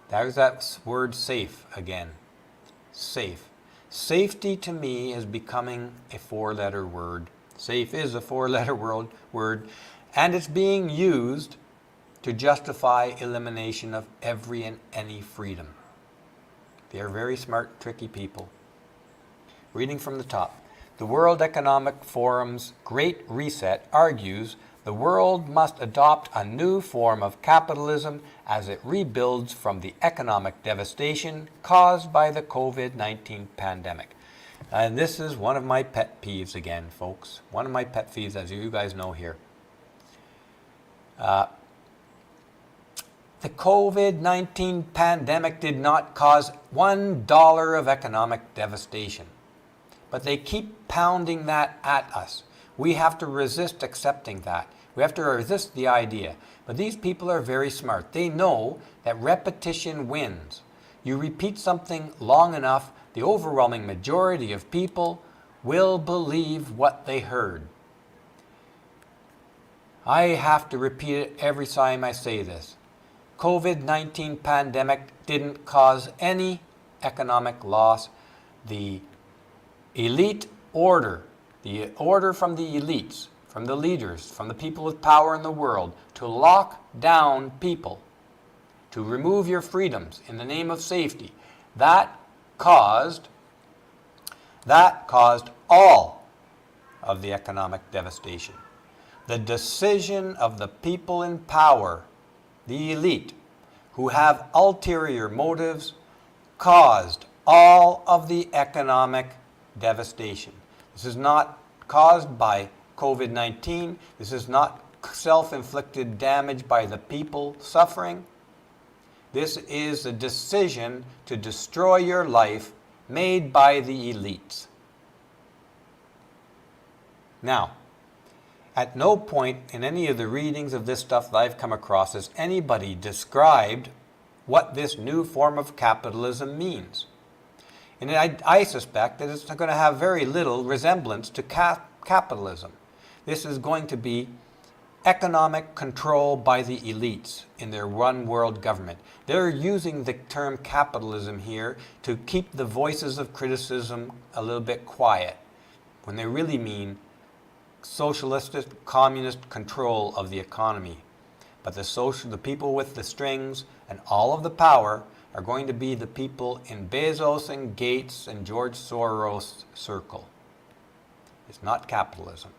There's that word safe again. Safe. Safety to me is becoming a four-letter word. Safe is a four-letter word, and it's being used to justify elimination of every and any freedom. They're very smart, tricky people. Reading from the top. The World Economic Forum's Great Reset argues the world must adopt a new form of capitalism as it rebuilds from the economic devastation caused by the COVID-19 pandemic. And this is one of my pet peeves again, folks. One of my pet peeves, as you guys know here. The COVID-19 pandemic did not cause $1 of economic devastation. But they keep pounding that at us. We have to resist accepting that. We have to resist the idea. But these people are very smart. They know that repetition wins. You repeat something long enough, the overwhelming majority of people will believe what they heard. I have to repeat it every time I say this. COVID-19 pandemic didn't cause any economic loss. The elite order, the order from the elites, from the leaders, from the people with power in the world to lock down people, to remove your freedoms in the name of safety, that caused all of the economic devastation. The decision of the people in power, the elite, who have ulterior motives caused all of the economic devastation. This is not caused by COVID-19. This is not self-inflicted damage by the people suffering. This is a decision to destroy your life made by the elites. Now, at no point in any of the readings of this stuff that I've come across has anybody described what this new form of capitalism means. And I suspect that it's going to have very little resemblance to capitalism. This is going to be economic control by the elites in their one world government. They're using the term capitalism here to keep the voices of criticism a little bit quiet, when they really mean socialist, communist control of the economy. But the people with the strings and all of the power are going to be the people in Bezos and Gates and George Soros' circle. It's not capitalism.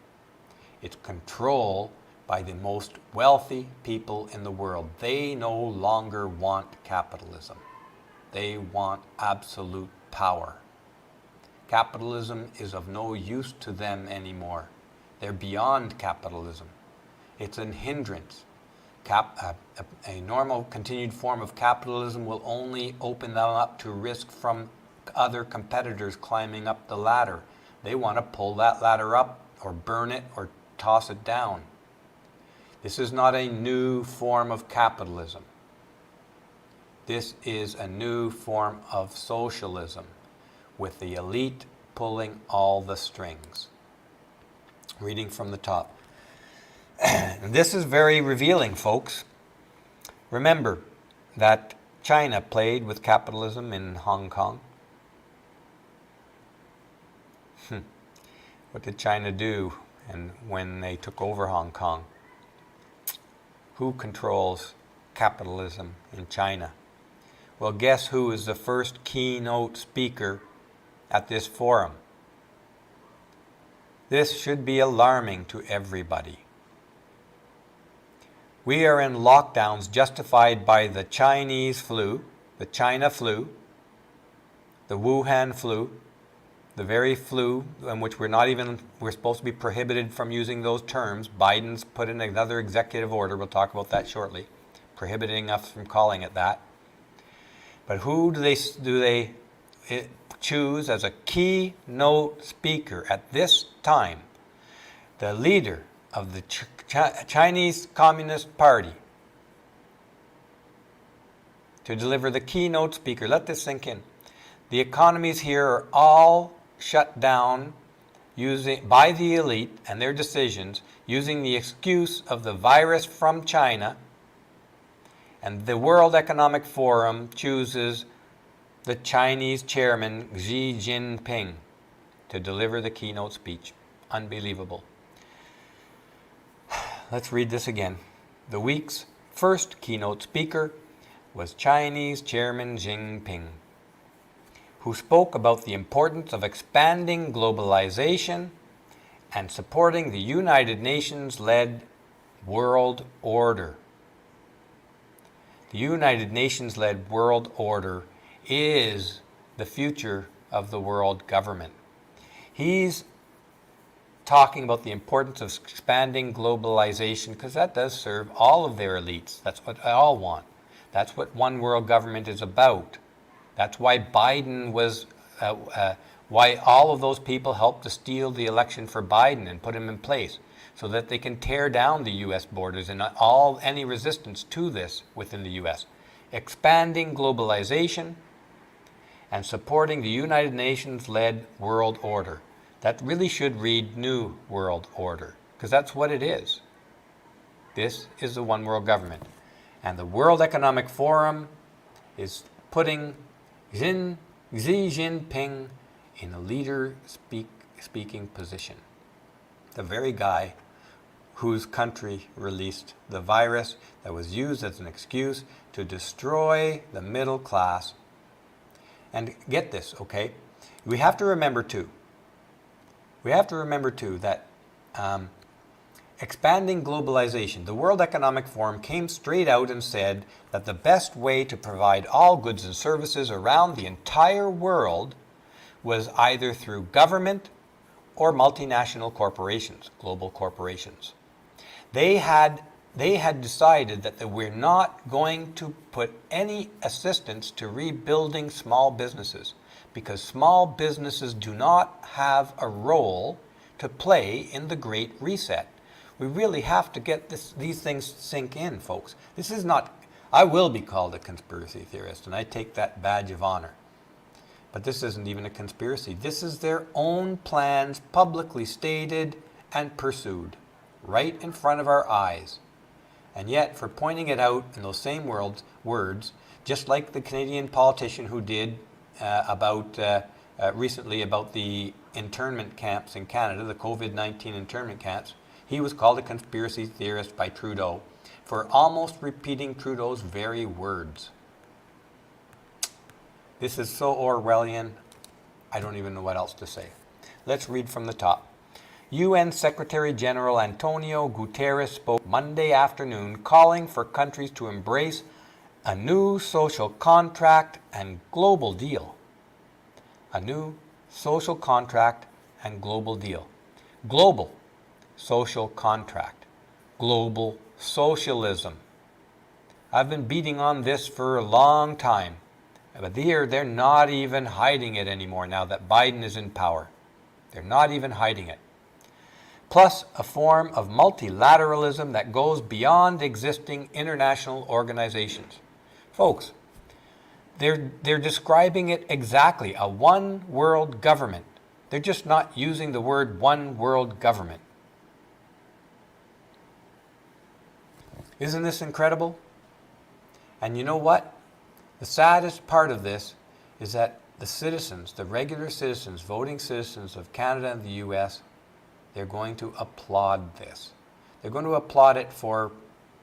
It's control by the most wealthy people in the world. They no longer want capitalism. They want absolute power. Capitalism is of no use to them anymore. They're beyond capitalism. It's a hindrance. A normal continued form of capitalism will only open them up to risk from other competitors climbing up the ladder. They want to pull that ladder up or burn it or toss it down. This is not a new form of capitalism. This is a new form of socialism with the elite pulling all the strings. Reading from the top. And this is very revealing, folks. Remember that China played with capitalism in Hong Kong. What did China do and when they took over Hong Kong? Who controls capitalism in China? Well, guess who is the first keynote speaker at this forum? This should be alarming to everybody. We are in lockdowns justified by the Chinese flu, the China flu, the Wuhan flu, the very flu in which we're supposed to be prohibited from using those terms. Biden's put in another executive order, we'll talk about that shortly, prohibiting us from calling it that. But who do they choose as a keynote speaker at this time? The leader of the Chinese Communist Party to deliver the keynote speaker. Let this sink in. The economies here are all shut down by the elite and their decisions using the excuse of the virus from China, and the World Economic Forum chooses the Chinese chairman Xi Jinping to deliver the keynote speech. Unbelievable. Let's read this again. The week's first keynote speaker was Chinese Chairman Xi Jinping, who spoke about the importance of expanding globalization and supporting the United Nations-led world order. The United Nations-led world order is the future of the world government. He's talking about the importance of expanding globalization because that does serve all of their elites. That's what I all want. That's what one world government is about. That's why Biden was, why all of those people helped to steal the election for Biden and put him in place, so that they can tear down the U.S. borders and any resistance to this within the U.S. Expanding globalization and supporting the United Nations-led world order. That really should read New World Order, because that's what it is. This is the one world government. And the World Economic Forum is putting Xi Jinping in a leader speaking position. The very guy whose country released the virus that was used as an excuse to destroy the middle class. And get this, okay? We have to remember too that Expanding globalization. The World Economic Forum came straight out and said that the best way to provide all goods and services around the entire world was either through government or multinational corporations, global corporations. They had decided that we're not going to put any assistance to rebuilding small businesses because small businesses do not have a role to play in the Great Reset. We really have to get these things sink in, folks. This is not, I will be called a conspiracy theorist, and I take that badge of honor. But this isn't even a conspiracy. This is their own plans publicly stated and pursued right in front of our eyes. And yet, for pointing it out in those same words, just like the Canadian politician who did recently about the internment camps in Canada, the COVID-19 internment camps, he was called a conspiracy theorist by Trudeau for almost repeating Trudeau's very words. This is so Orwellian, I don't even know what else to say. Let's read from the top. UN Secretary General Antonio Guterres spoke Monday afternoon calling for countries to embrace a new social contract and global deal. A new social contract and global deal. Global social contract. Global socialism. I've been beating on this for a long time. But they're not even hiding it anymore now that Biden is in power. They're not even hiding it. Plus, a form of multilateralism that goes beyond existing international organizations. Folks, they're describing it exactly, a one world government. They're just not using the word one world government. Isn't this incredible? And you know what? The saddest part of this is that the citizens, the regular citizens, voting citizens of Canada and the US, they're going to applaud this. They're going to applaud it for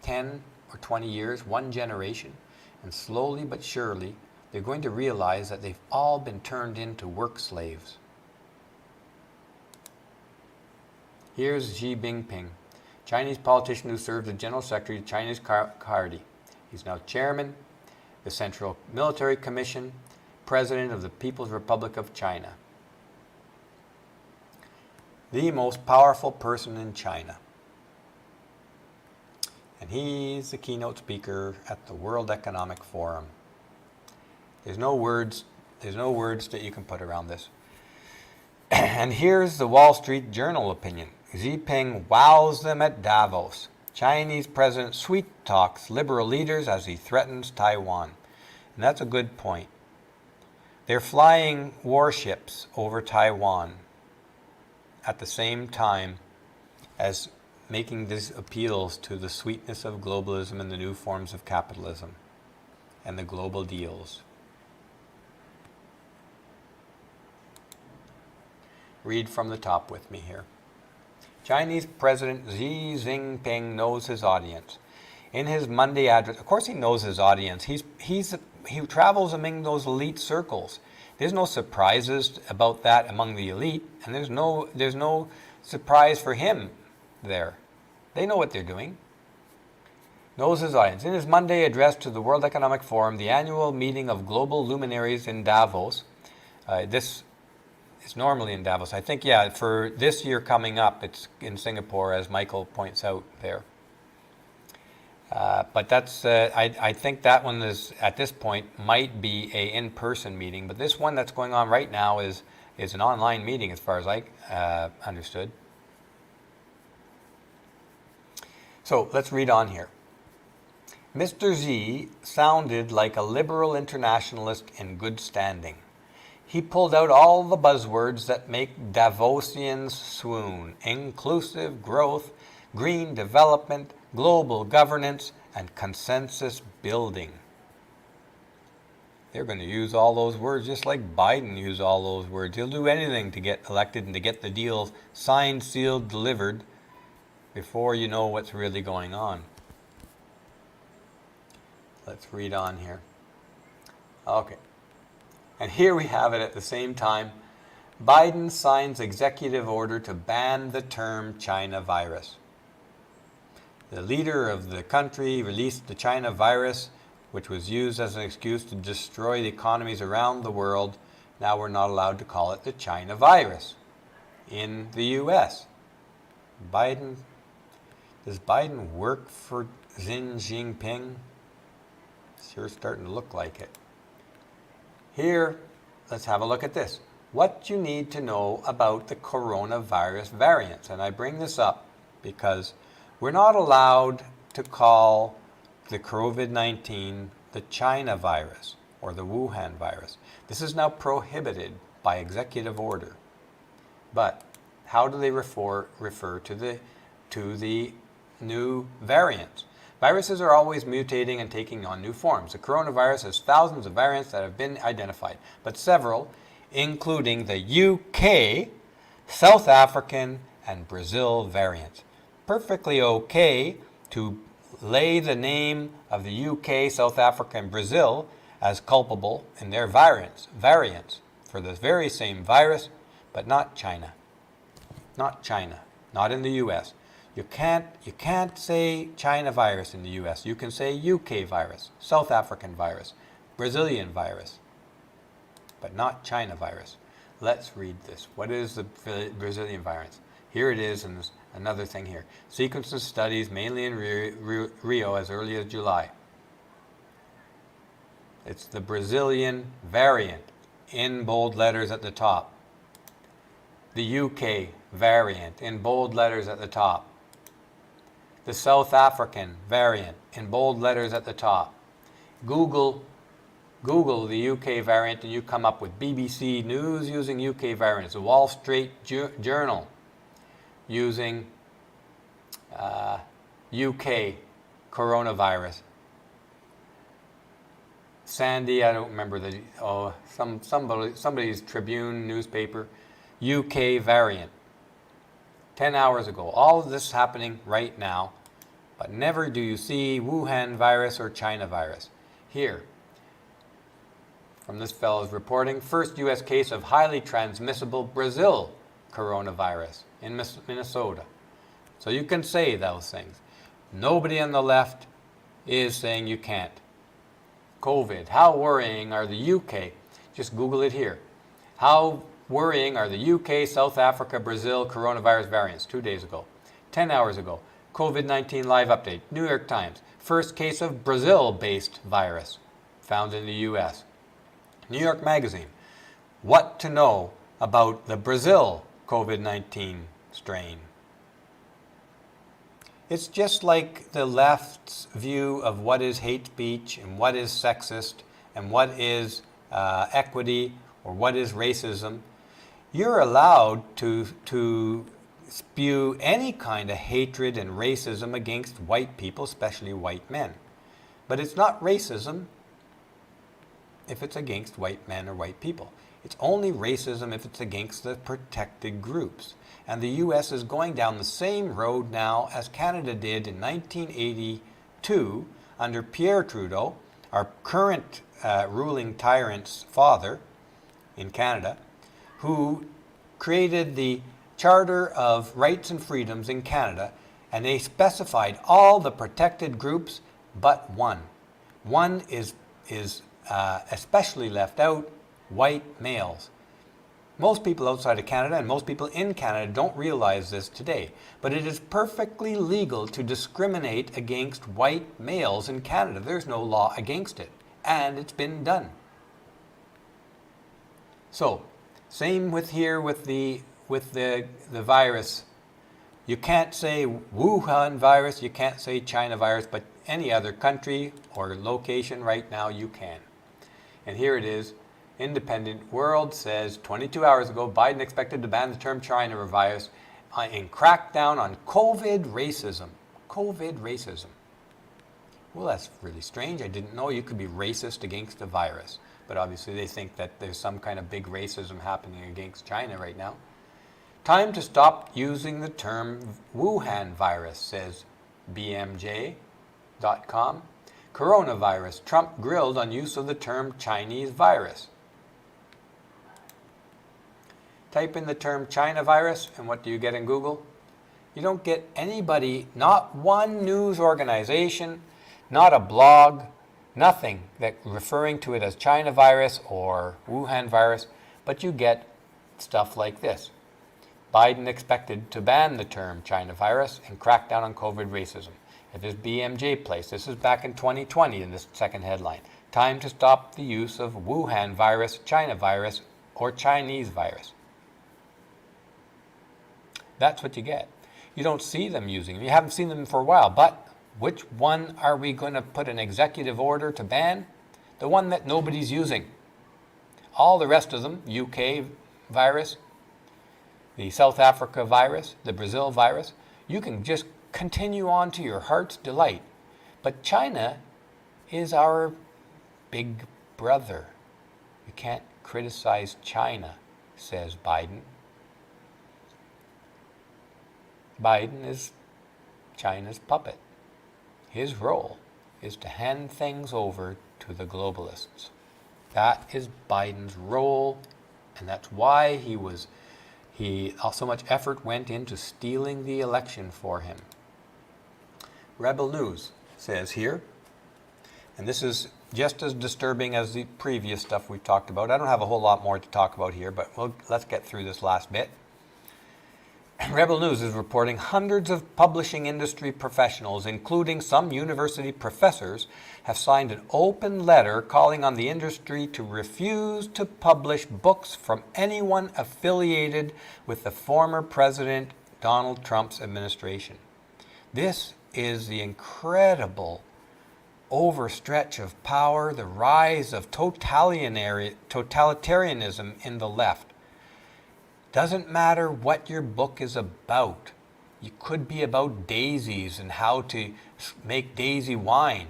10 or 20 years, one generation, and slowly but surely, they're going to realize that they've all been turned into work slaves. Here's Xi Jinping, Chinese politician who served as General Secretary of China's Party. He's now chairman the Central Military Commission, President of the People's Republic of China. The most powerful person in China. And he's the keynote speaker at the World Economic Forum. There's no words that you can put around this. And here's the Wall Street Journal opinion. Xi Jinping wows them at Davos. Chinese President sweet talks liberal leaders as he threatens Taiwan. And that's a good point. They're flying warships over Taiwan at the same time as making these appeals to the sweetness of globalism and the new forms of capitalism and the global deals. Read from the top with me here. Chinese President Xi Jinping knows his audience. In his Monday address, of course he knows his audience. He travels among those elite circles. There's no surprises about that among the elite, and there's no surprise for him there. They know what they're doing. Knows his audience. In his Monday address to the World Economic Forum, the annual meeting of global luminaries in Davos, this is normally in Davos. I think, yeah, for this year coming up, it's in Singapore, as Michael points out there. But that's, I think that one is, at this point, might be a in-person meeting. But this one that's going on right now is an online meeting, as far as I understood. So let's read on here. Mr. Xi sounded like a liberal internationalist in good standing. He pulled out all the buzzwords that make Davosians swoon: inclusive growth, green development, global governance, and consensus building. They're going to use all those words just like Biden used all those words. He'll do anything to get elected and to get the deal signed, sealed, delivered before you know what's really going on. Let's read on here. Okay. And here we have it at the same time. Biden signs executive order to ban the term China virus. The leader of the country released the China virus, which was used as an excuse to destroy the economies around the world. Now we're not allowed to call it the China virus in the U.S. Does Biden work for Xi Jinping? Sure starting to look like it. Here, let's have a look at this. What you need to know about the coronavirus variants. And I bring this up because we're not allowed to call the COVID-19 the China virus or the Wuhan virus. This is now prohibited by executive order. But how do they refer to the new variants? Viruses are always mutating and taking on new forms. The coronavirus has thousands of variants that have been identified, but several, including the UK, South African, and Brazil variants. Perfectly okay to lay the name of the UK, South Africa, and Brazil as culpable in their variants for the very same virus, but not China. Not China. Not in the US. You can't say China virus in the US. You can say UK virus, South African virus, Brazilian virus, but not China virus. Let's read this. What is the Brazilian virus? Here it is, and there's another thing here. Sequence of studies, mainly in Rio as early as July. It's the Brazilian variant, in bold letters at the top. The UK variant, in bold letters at the top. The South African variant, in bold letters at the top. Google the UK variant and you come up with BBC News using UK variants. The Wall Street Journal using UK coronavirus. Sandy, I don't remember somebody's Tribune newspaper, UK variant. 10 hours ago. All of this is happening right now, but never do you see Wuhan virus or China virus. Here, from this fellow's reporting, first U.S. case of highly transmissible Brazil coronavirus in Minnesota. So you can say those things. Nobody on the left is saying you can't. COVID, how worrying are the UK? Just Google it here. How worrying are the UK, South Africa, Brazil coronavirus variants 2 days ago. 10 hours ago, COVID-19 live update, New York Times. First case of Brazil-based virus found in the US. New York Magazine. What to know about the Brazil COVID-19 strain. It's just like the left's view of what is hate speech and what is sexist and what is equity or what is racism. You're allowed to spew any kind of hatred and racism against white people, especially white men. But it's not racism if it's against white men or white people. It's only racism if it's against the protected groups. And the US is going down the same road now as Canada did in 1982 under Pierre Trudeau, our current ruling tyrant's father in Canada, who created the Charter of Rights and Freedoms in Canada, and they specified all the protected groups but one. One is especially left out, white males. Most people outside of Canada and most people in Canada don't realize this today, but it is perfectly legal to discriminate against white males in Canada. There's no law against it, and it's been done. So, same with here with the virus. You can't say Wuhan virus, you can't say China virus, but any other country or location right now you can. And here it is. Independent World says 22 hours ago, Biden expected to ban the term China virus in crackdown on COVID racism. COVID racism. Well, that's really strange. I didn't know you could be racist against a virus. But obviously they think that there's some kind of big racism happening against China right now. Time to stop using the term Wuhan virus, says BMJ.com. Coronavirus. Trump grilled on use of the term Chinese virus. Type in the term China virus, and what do you get in Google? You don't get anybody, not one news organization, not a blog, nothing that referring to it as China virus or Wuhan virus, but you get stuff like this. Biden expected to ban the term China virus and crack down on COVID racism. At this BMJ place, this is back in 2020 in this second headline. Time to stop the use of Wuhan virus, China virus, or Chinese virus. That's what you get. You don't see them using them. You haven't seen them for a while, but which one are we going to put an executive order to ban? The one that nobody's using. All the rest of them, UK virus, the South Africa virus, the Brazil virus, you can just continue on to your heart's delight. But China is our big brother. You can't criticize China, says Biden. Biden is China's puppet. His role is to hand things over to the globalists. That is Biden's role, and that's why so much effort went into stealing the election for him. Rebel News says here, and this is just as disturbing as the previous stuff we've talked about. I don't have a whole lot more to talk about here, but let's get through this last bit. Rebel News is reporting hundreds of publishing industry professionals, including some university professors, have signed an open letter calling on the industry to refuse to publish books from anyone affiliated with the former President Donald Trump's administration. This is the incredible overstretch of power, the rise of totalitarianism in the left. Doesn't matter what your book is about. You could be about daisies and how to make daisy wine.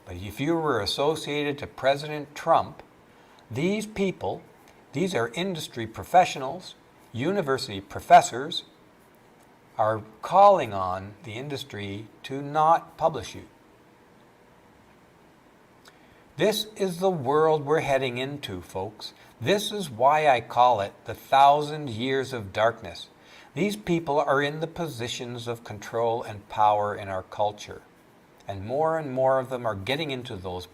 But if you were associated to President Trump, these people, these are industry professionals, university professors, are calling on the industry to not publish you. This is the world we're heading into, folks. This is why I call it the 1,000 years of darkness. These people are in the positions of control and power in our culture. And more of them are getting into those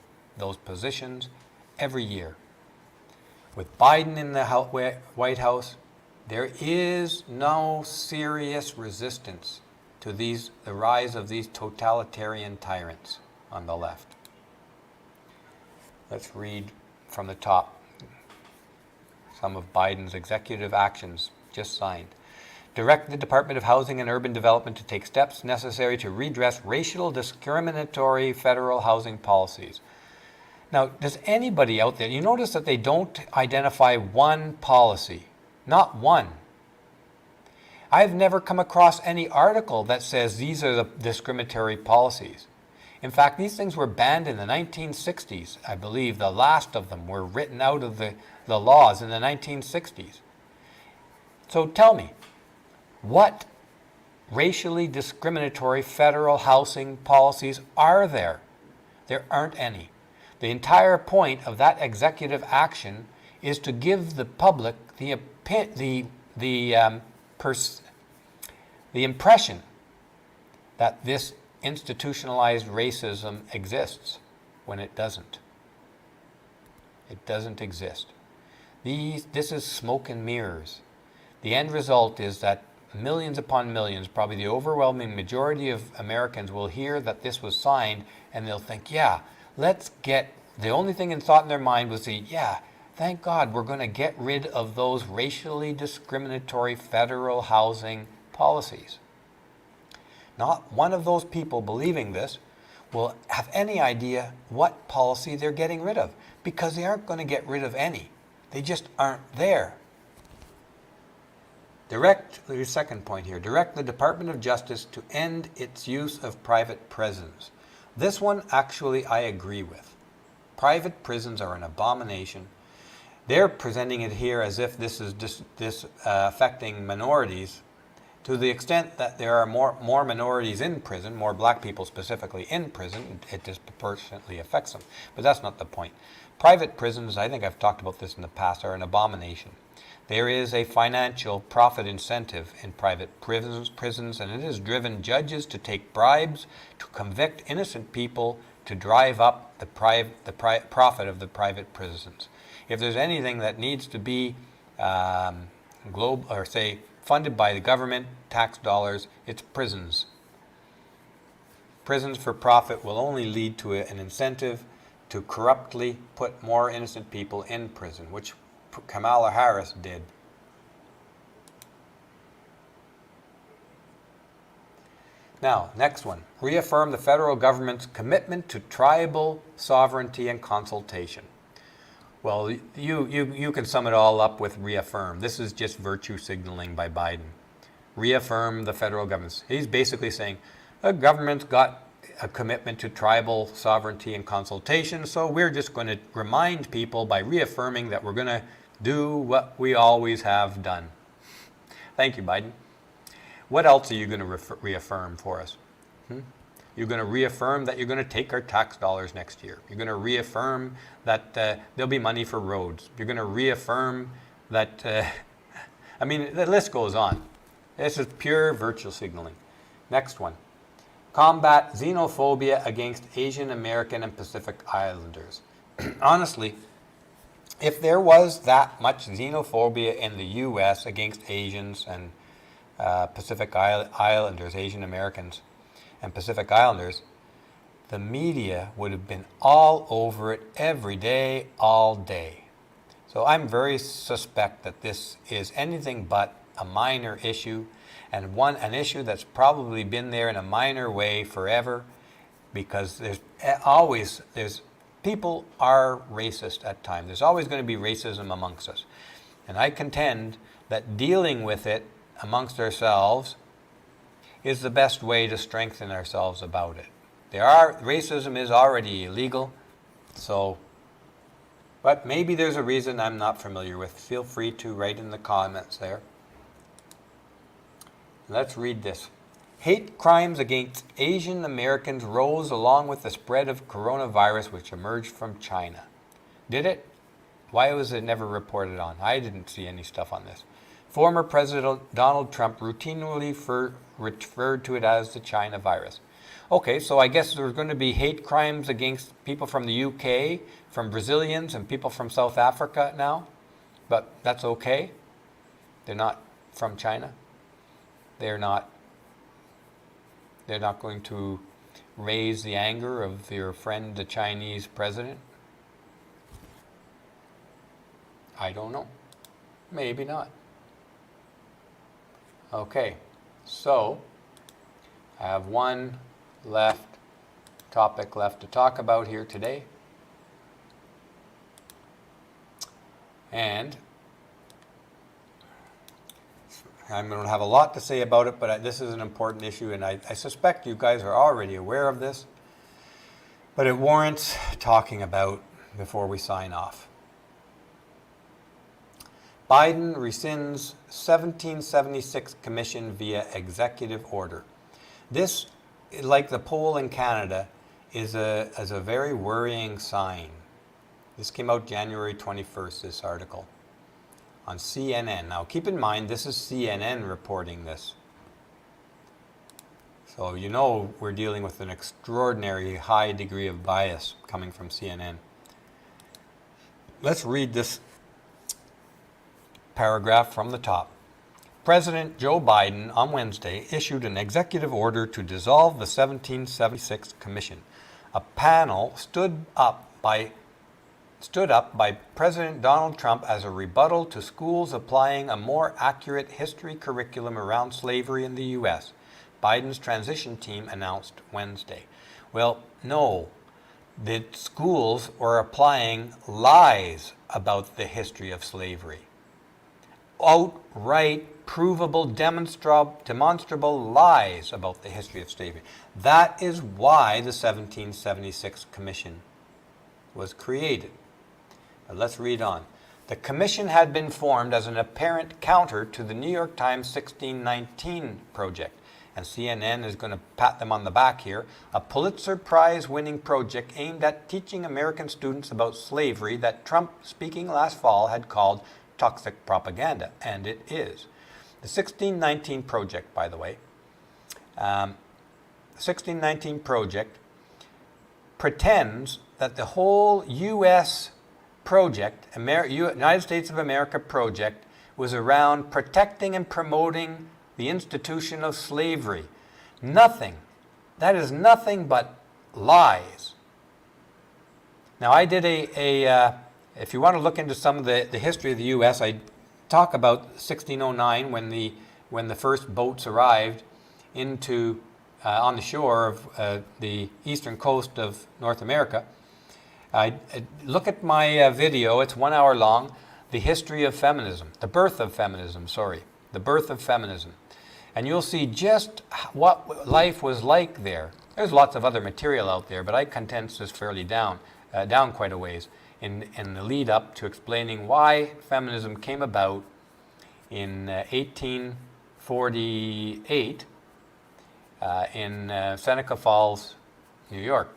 positions every year. With Biden in the White House, there is no serious resistance to the rise of these totalitarian tyrants on the left. Let's read from the top some of Biden's executive actions just signed. Direct the Department of Housing and Urban Development to take steps necessary to redress racial discriminatory federal housing policies. Now, does anybody out there, you notice that they don't identify one policy, not one. I've never come across any article that says these are the discriminatory policies. In fact, these things were banned in the 1960s. I believe the last of them were written out of the laws in the 1960s. So tell me, what racially discriminatory federal housing policies are there? There aren't any. The entire point of that executive action is to give the public the impression that this institutionalized racism exists when it doesn't. It doesn't exist. This is smoke and mirrors. The end result is that millions upon millions, probably the overwhelming majority of Americans, will hear that this was signed and they'll think, yeah, the only thing in thought in their mind was thank God we're going to get rid of those racially discriminatory federal housing policies. Not one of those people believing this will have any idea what policy they're getting rid of, because they aren't going to get rid of any. They just aren't there. Your second point here, direct the Department of Justice to end its use of private prisons. This one, actually, I agree with. Private prisons are an abomination. They're presenting it here as if this is affecting minorities, to the extent that there are more minorities in prison, more black people specifically in prison, it disproportionately affects them. But that's not the point. Private prisons, I think I've talked about this in the past, are an abomination. There is a financial profit incentive in private prisons, and it has driven judges to take bribes to convict innocent people to drive up the profit of the private prisons. If there's anything that needs to be funded by the government tax dollars, it's prisons. Prisons for profit will only lead to an incentive to corruptly put more innocent people in prison, which Kamala Harris did. Now, next one. Reaffirm the federal government's commitment to tribal sovereignty and consultation. Well, you can sum it all up with reaffirm. This is just virtue signaling by Biden. Reaffirm the federal government. He's basically saying the government's got a commitment to tribal sovereignty and consultation, so we're just going to remind people by reaffirming that we're going to do what we always have done. Thank you, Biden. What else are you going to reaffirm for us? You're going to reaffirm that you're going to take our tax dollars next year. You're going to reaffirm that there'll be money for roads. You're going to reaffirm that, I mean, the list goes on. This is pure virtual signaling. Next one. Combat xenophobia against Asian American and Pacific Islanders. Honestly, if there was that much xenophobia in the U.S. against Asians and Pacific Islanders, Asian Americans and Pacific Islanders, the media would have been all over it every day, all day. So I'm very suspect that this is anything but a minor issue, and an issue that's probably been there in a minor way forever, because people are racist at times. There's always going to be racism amongst us. And I contend that dealing with it amongst ourselves is the best way to strengthen ourselves about it. Racism is already illegal, but maybe there's a reason I'm not familiar with. Feel free to write in the comments there. Let's read this. Hate crimes against Asian Americans rose along with the spread of coronavirus which emerged from China. Did it? Why was it never reported on? I didn't see any stuff on this. Former President Donald Trump routinely referred to it as the China virus. Okay, so I guess there's going to be hate crimes against people from the UK, from Brazilians, and people from South Africa now, but that's okay. They're not from China. They're not going to raise the anger of your friend, the Chinese president. I don't know. Maybe not. Okay, so I have one topic left to talk about here today. And I don't have a lot to say about it, but this is an important issue, and I suspect you guys are already aware of this, but it warrants talking about before we sign off. Biden rescinds 1776 commission via executive order. This, like the poll in Canada, is a very worrying sign. This came out January 21st, this article, on CNN. Now keep in mind, this is CNN reporting this. So you know we're dealing with an extraordinary high degree of bias coming from CNN. Let's read this paragraph from the top. President Joe Biden on Wednesday issued an executive order to dissolve the 1776 Commission. A panel stood up by President Donald Trump as a rebuttal to schools applying a more accurate history curriculum around slavery in the U.S., Biden's transition team announced Wednesday. Well, no, the schools were applying lies about the history of slavery. Outright, provable, demonstrable lies about the history of slavery. That is why the 1776 Commission was created. Now let's read on. The commission had been formed as an apparent counter to the New York Times 1619 project, and CNN is going to pat them on the back here, a Pulitzer Prize-winning project aimed at teaching American students about slavery that Trump, speaking last fall, had called toxic propaganda, and it is. The 1619 Project, by the way, the 1619 Project pretends that the whole U.S. project, United States of America project, was around protecting and promoting the institution of slavery. Nothing. That is nothing but lies. Now, I did if you want to look into some of the history of the U.S., I talk about 1609 when the first boats arrived into on the shore of the eastern coast of North America. Look at my video, it's 1 hour long, The History of Feminism, the birth of feminism, the birth of feminism. And you'll see just what life was like there. There's lots of other material out there, but I condense this fairly down quite a ways in the lead up to explaining why feminism came about in 1848 in Seneca Falls, New York.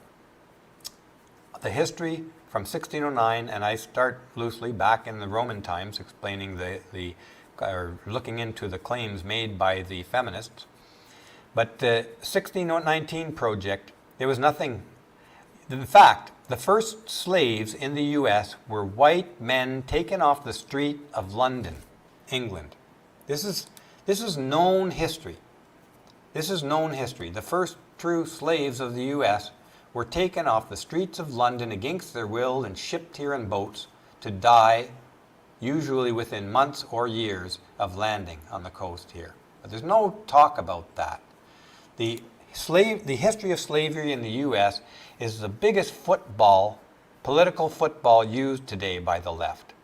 The history from 1609, and I start loosely back in the Roman times, explaining or looking into the claims made by the feminists. But the 1619 Project, there was nothing. In fact, the first slaves in the U.S. were white men taken off the street of London, England. This is known history. This is known history. The first true slaves of the U.S. were taken off the streets of London against their will and shipped here in boats to die, usually within months or years of landing on the coast here. But there's no talk about that. The history of slavery in the U.S. is the biggest political football used today by the left.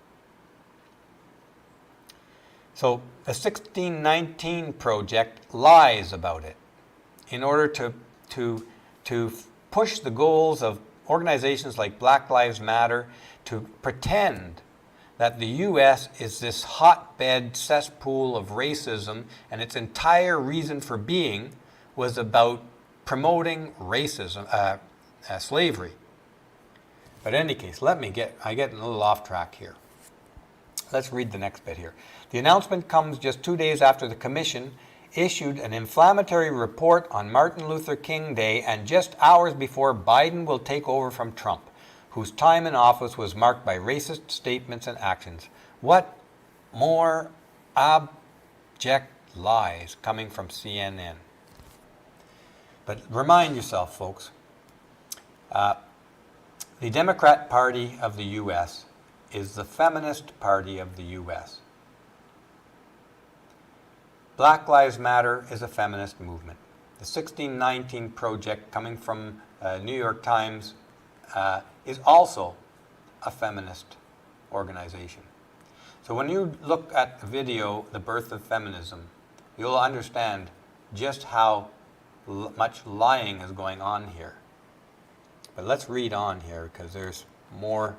So the 1619 Project lies about it in order to push the goals of organizations like Black Lives Matter, to pretend that the U.S. is this hotbed cesspool of racism, and its entire reason for being was about promoting racism, slavery. But in any case, I get a little off track here. Let's read the next bit here. The announcement comes just 2 days after the commission issued an inflammatory report on Martin Luther King Day and just hours before Biden will take over from Trump, whose time in office was marked by racist statements and actions. What more abject lies coming from CNN? But remind yourself, folks, the Democrat Party of the U.S. is the feminist party of the U.S. Black Lives Matter is a feminist movement. The 1619 Project, coming from New York Times, is also a feminist organization. So when you look at the video, The Birth of Feminism, you'll understand just how much lying is going on here. But let's read on here, because there's more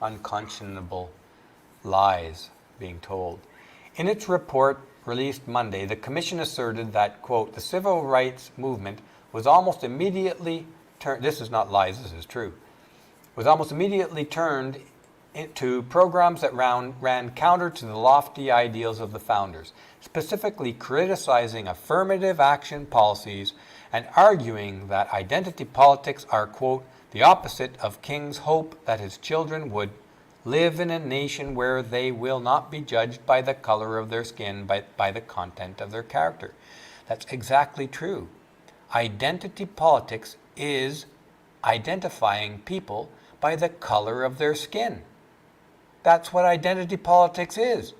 unconscionable lies being told. In its report released Monday, the Commission asserted that, quote, the civil rights movement was almost immediately turned, this is not lies, this is true, was almost immediately turned into programs that ran counter to the lofty ideals of the founders, specifically criticizing affirmative action policies and arguing that identity politics are, quote, the opposite of King's hope that his children would live in a nation where they will not be judged by the color of their skin, by the content of their character. That's exactly true. Identity politics is identifying people by the color of their skin. That's what identity politics is.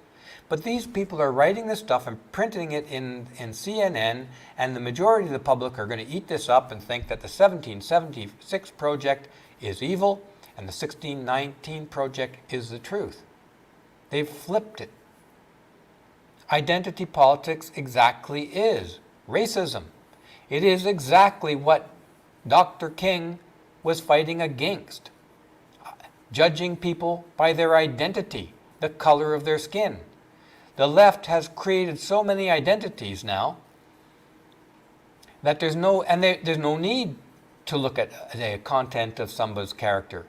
But these people are writing this stuff and printing it in CNN, and the majority of the public are going to eat this up and think that the 1776 Project is evil and the 1619 Project is the truth. They've flipped it. Identity politics exactly is racism. It is exactly what Dr. King was fighting against. Judging people by their identity, the color of their skin. The left has created so many identities now that there's no need to look at the content of somebody's character.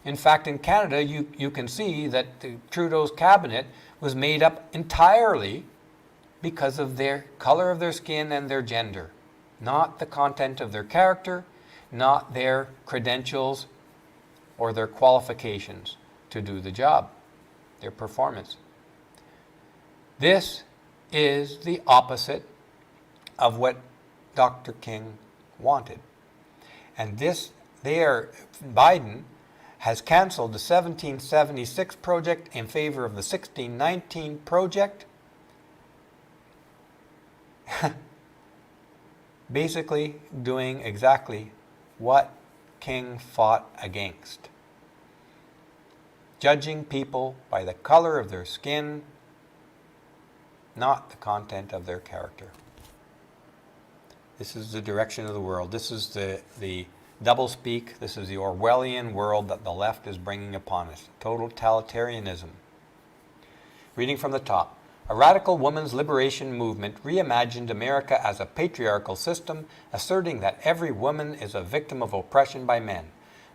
In fact, in Canada, you can see that Trudeau's cabinet was made up entirely because of their color of their skin and their gender, not the content of their character, not their credentials or their qualifications to do the job, their performance. This is the opposite of what Dr. King wanted. And Biden has canceled the 1776 project in favor of the 1619 project. Basically doing exactly what King fought against. Judging people by the color of their skin, not the content of their character. This is the direction of the world. This is the doublespeak. This is the Orwellian world that the left is bringing upon us. Totalitarianism. Reading from the top. A radical women's liberation movement reimagined America as a patriarchal system, asserting that every woman is a victim of oppression by men.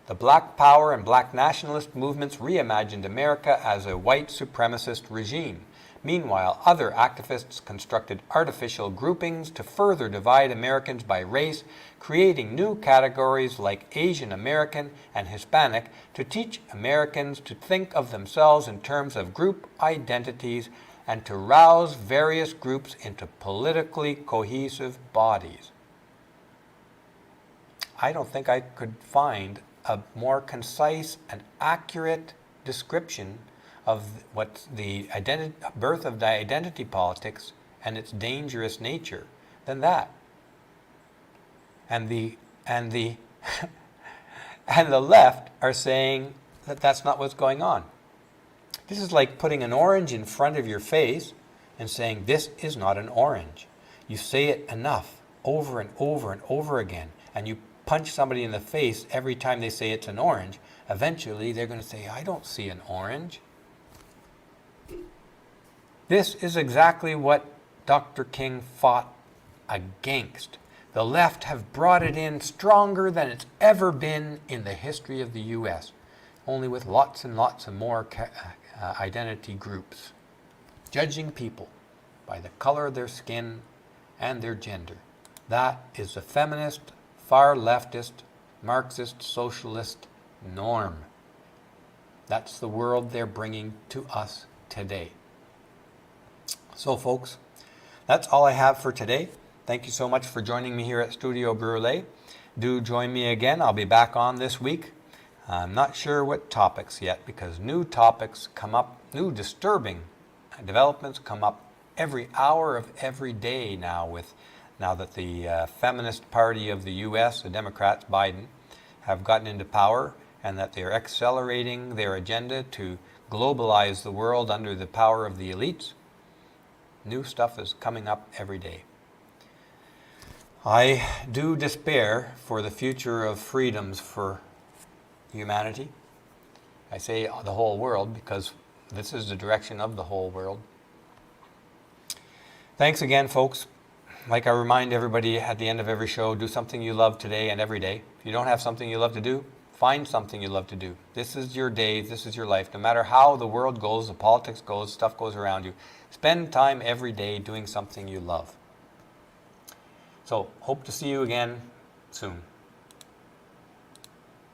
The Black Power and Black nationalist movements reimagined America as a white supremacist regime. Meanwhile, other activists constructed artificial groupings to further divide Americans by race, creating new categories like Asian American and Hispanic to teach Americans to think of themselves in terms of group identities and to rouse various groups into politically cohesive bodies. I don't think I could find a more concise and accurate description of what the birth of the identity politics and its dangerous nature than that. And the and the left are saying that that's not what's going on. This is like putting an orange in front of your face and saying, this is not an orange. You say it enough, over and over and over again, and you punch somebody in the face every time they say it's an orange. Eventually, they're going to say, I don't see an orange. This is exactly what Dr. King fought against. The left have brought it in stronger than it's ever been in the history of the U.S., only with lots and lots of more identity groups, judging people by the color of their skin and their gender. That is the feminist, far leftist, Marxist, socialist norm. That's the world they're bringing to us today. So folks, that's all I have for today. Thank you so much for joining me here at Studio Brûlé. Do join me again. I'll be back on this week. I'm not sure what topics yet because new topics come up, new disturbing developments come up every hour of every day now that the feminist party of the U.S., the Democrats, Biden, have gotten into power and that they're accelerating their agenda to globalize the world under the power of the elites. New stuff is coming up every day. I do despair for the future of freedoms for humanity. I say the whole world because this is the direction of the whole world. Thanks again, folks. Like I remind everybody at the end of every show, do something you love today and every day. If you don't have something you love to do, find something you love to do. This is your day, this is your life. No matter how the world goes, the politics goes, stuff goes around you, spend time every day doing something you love. So, hope to see you again soon.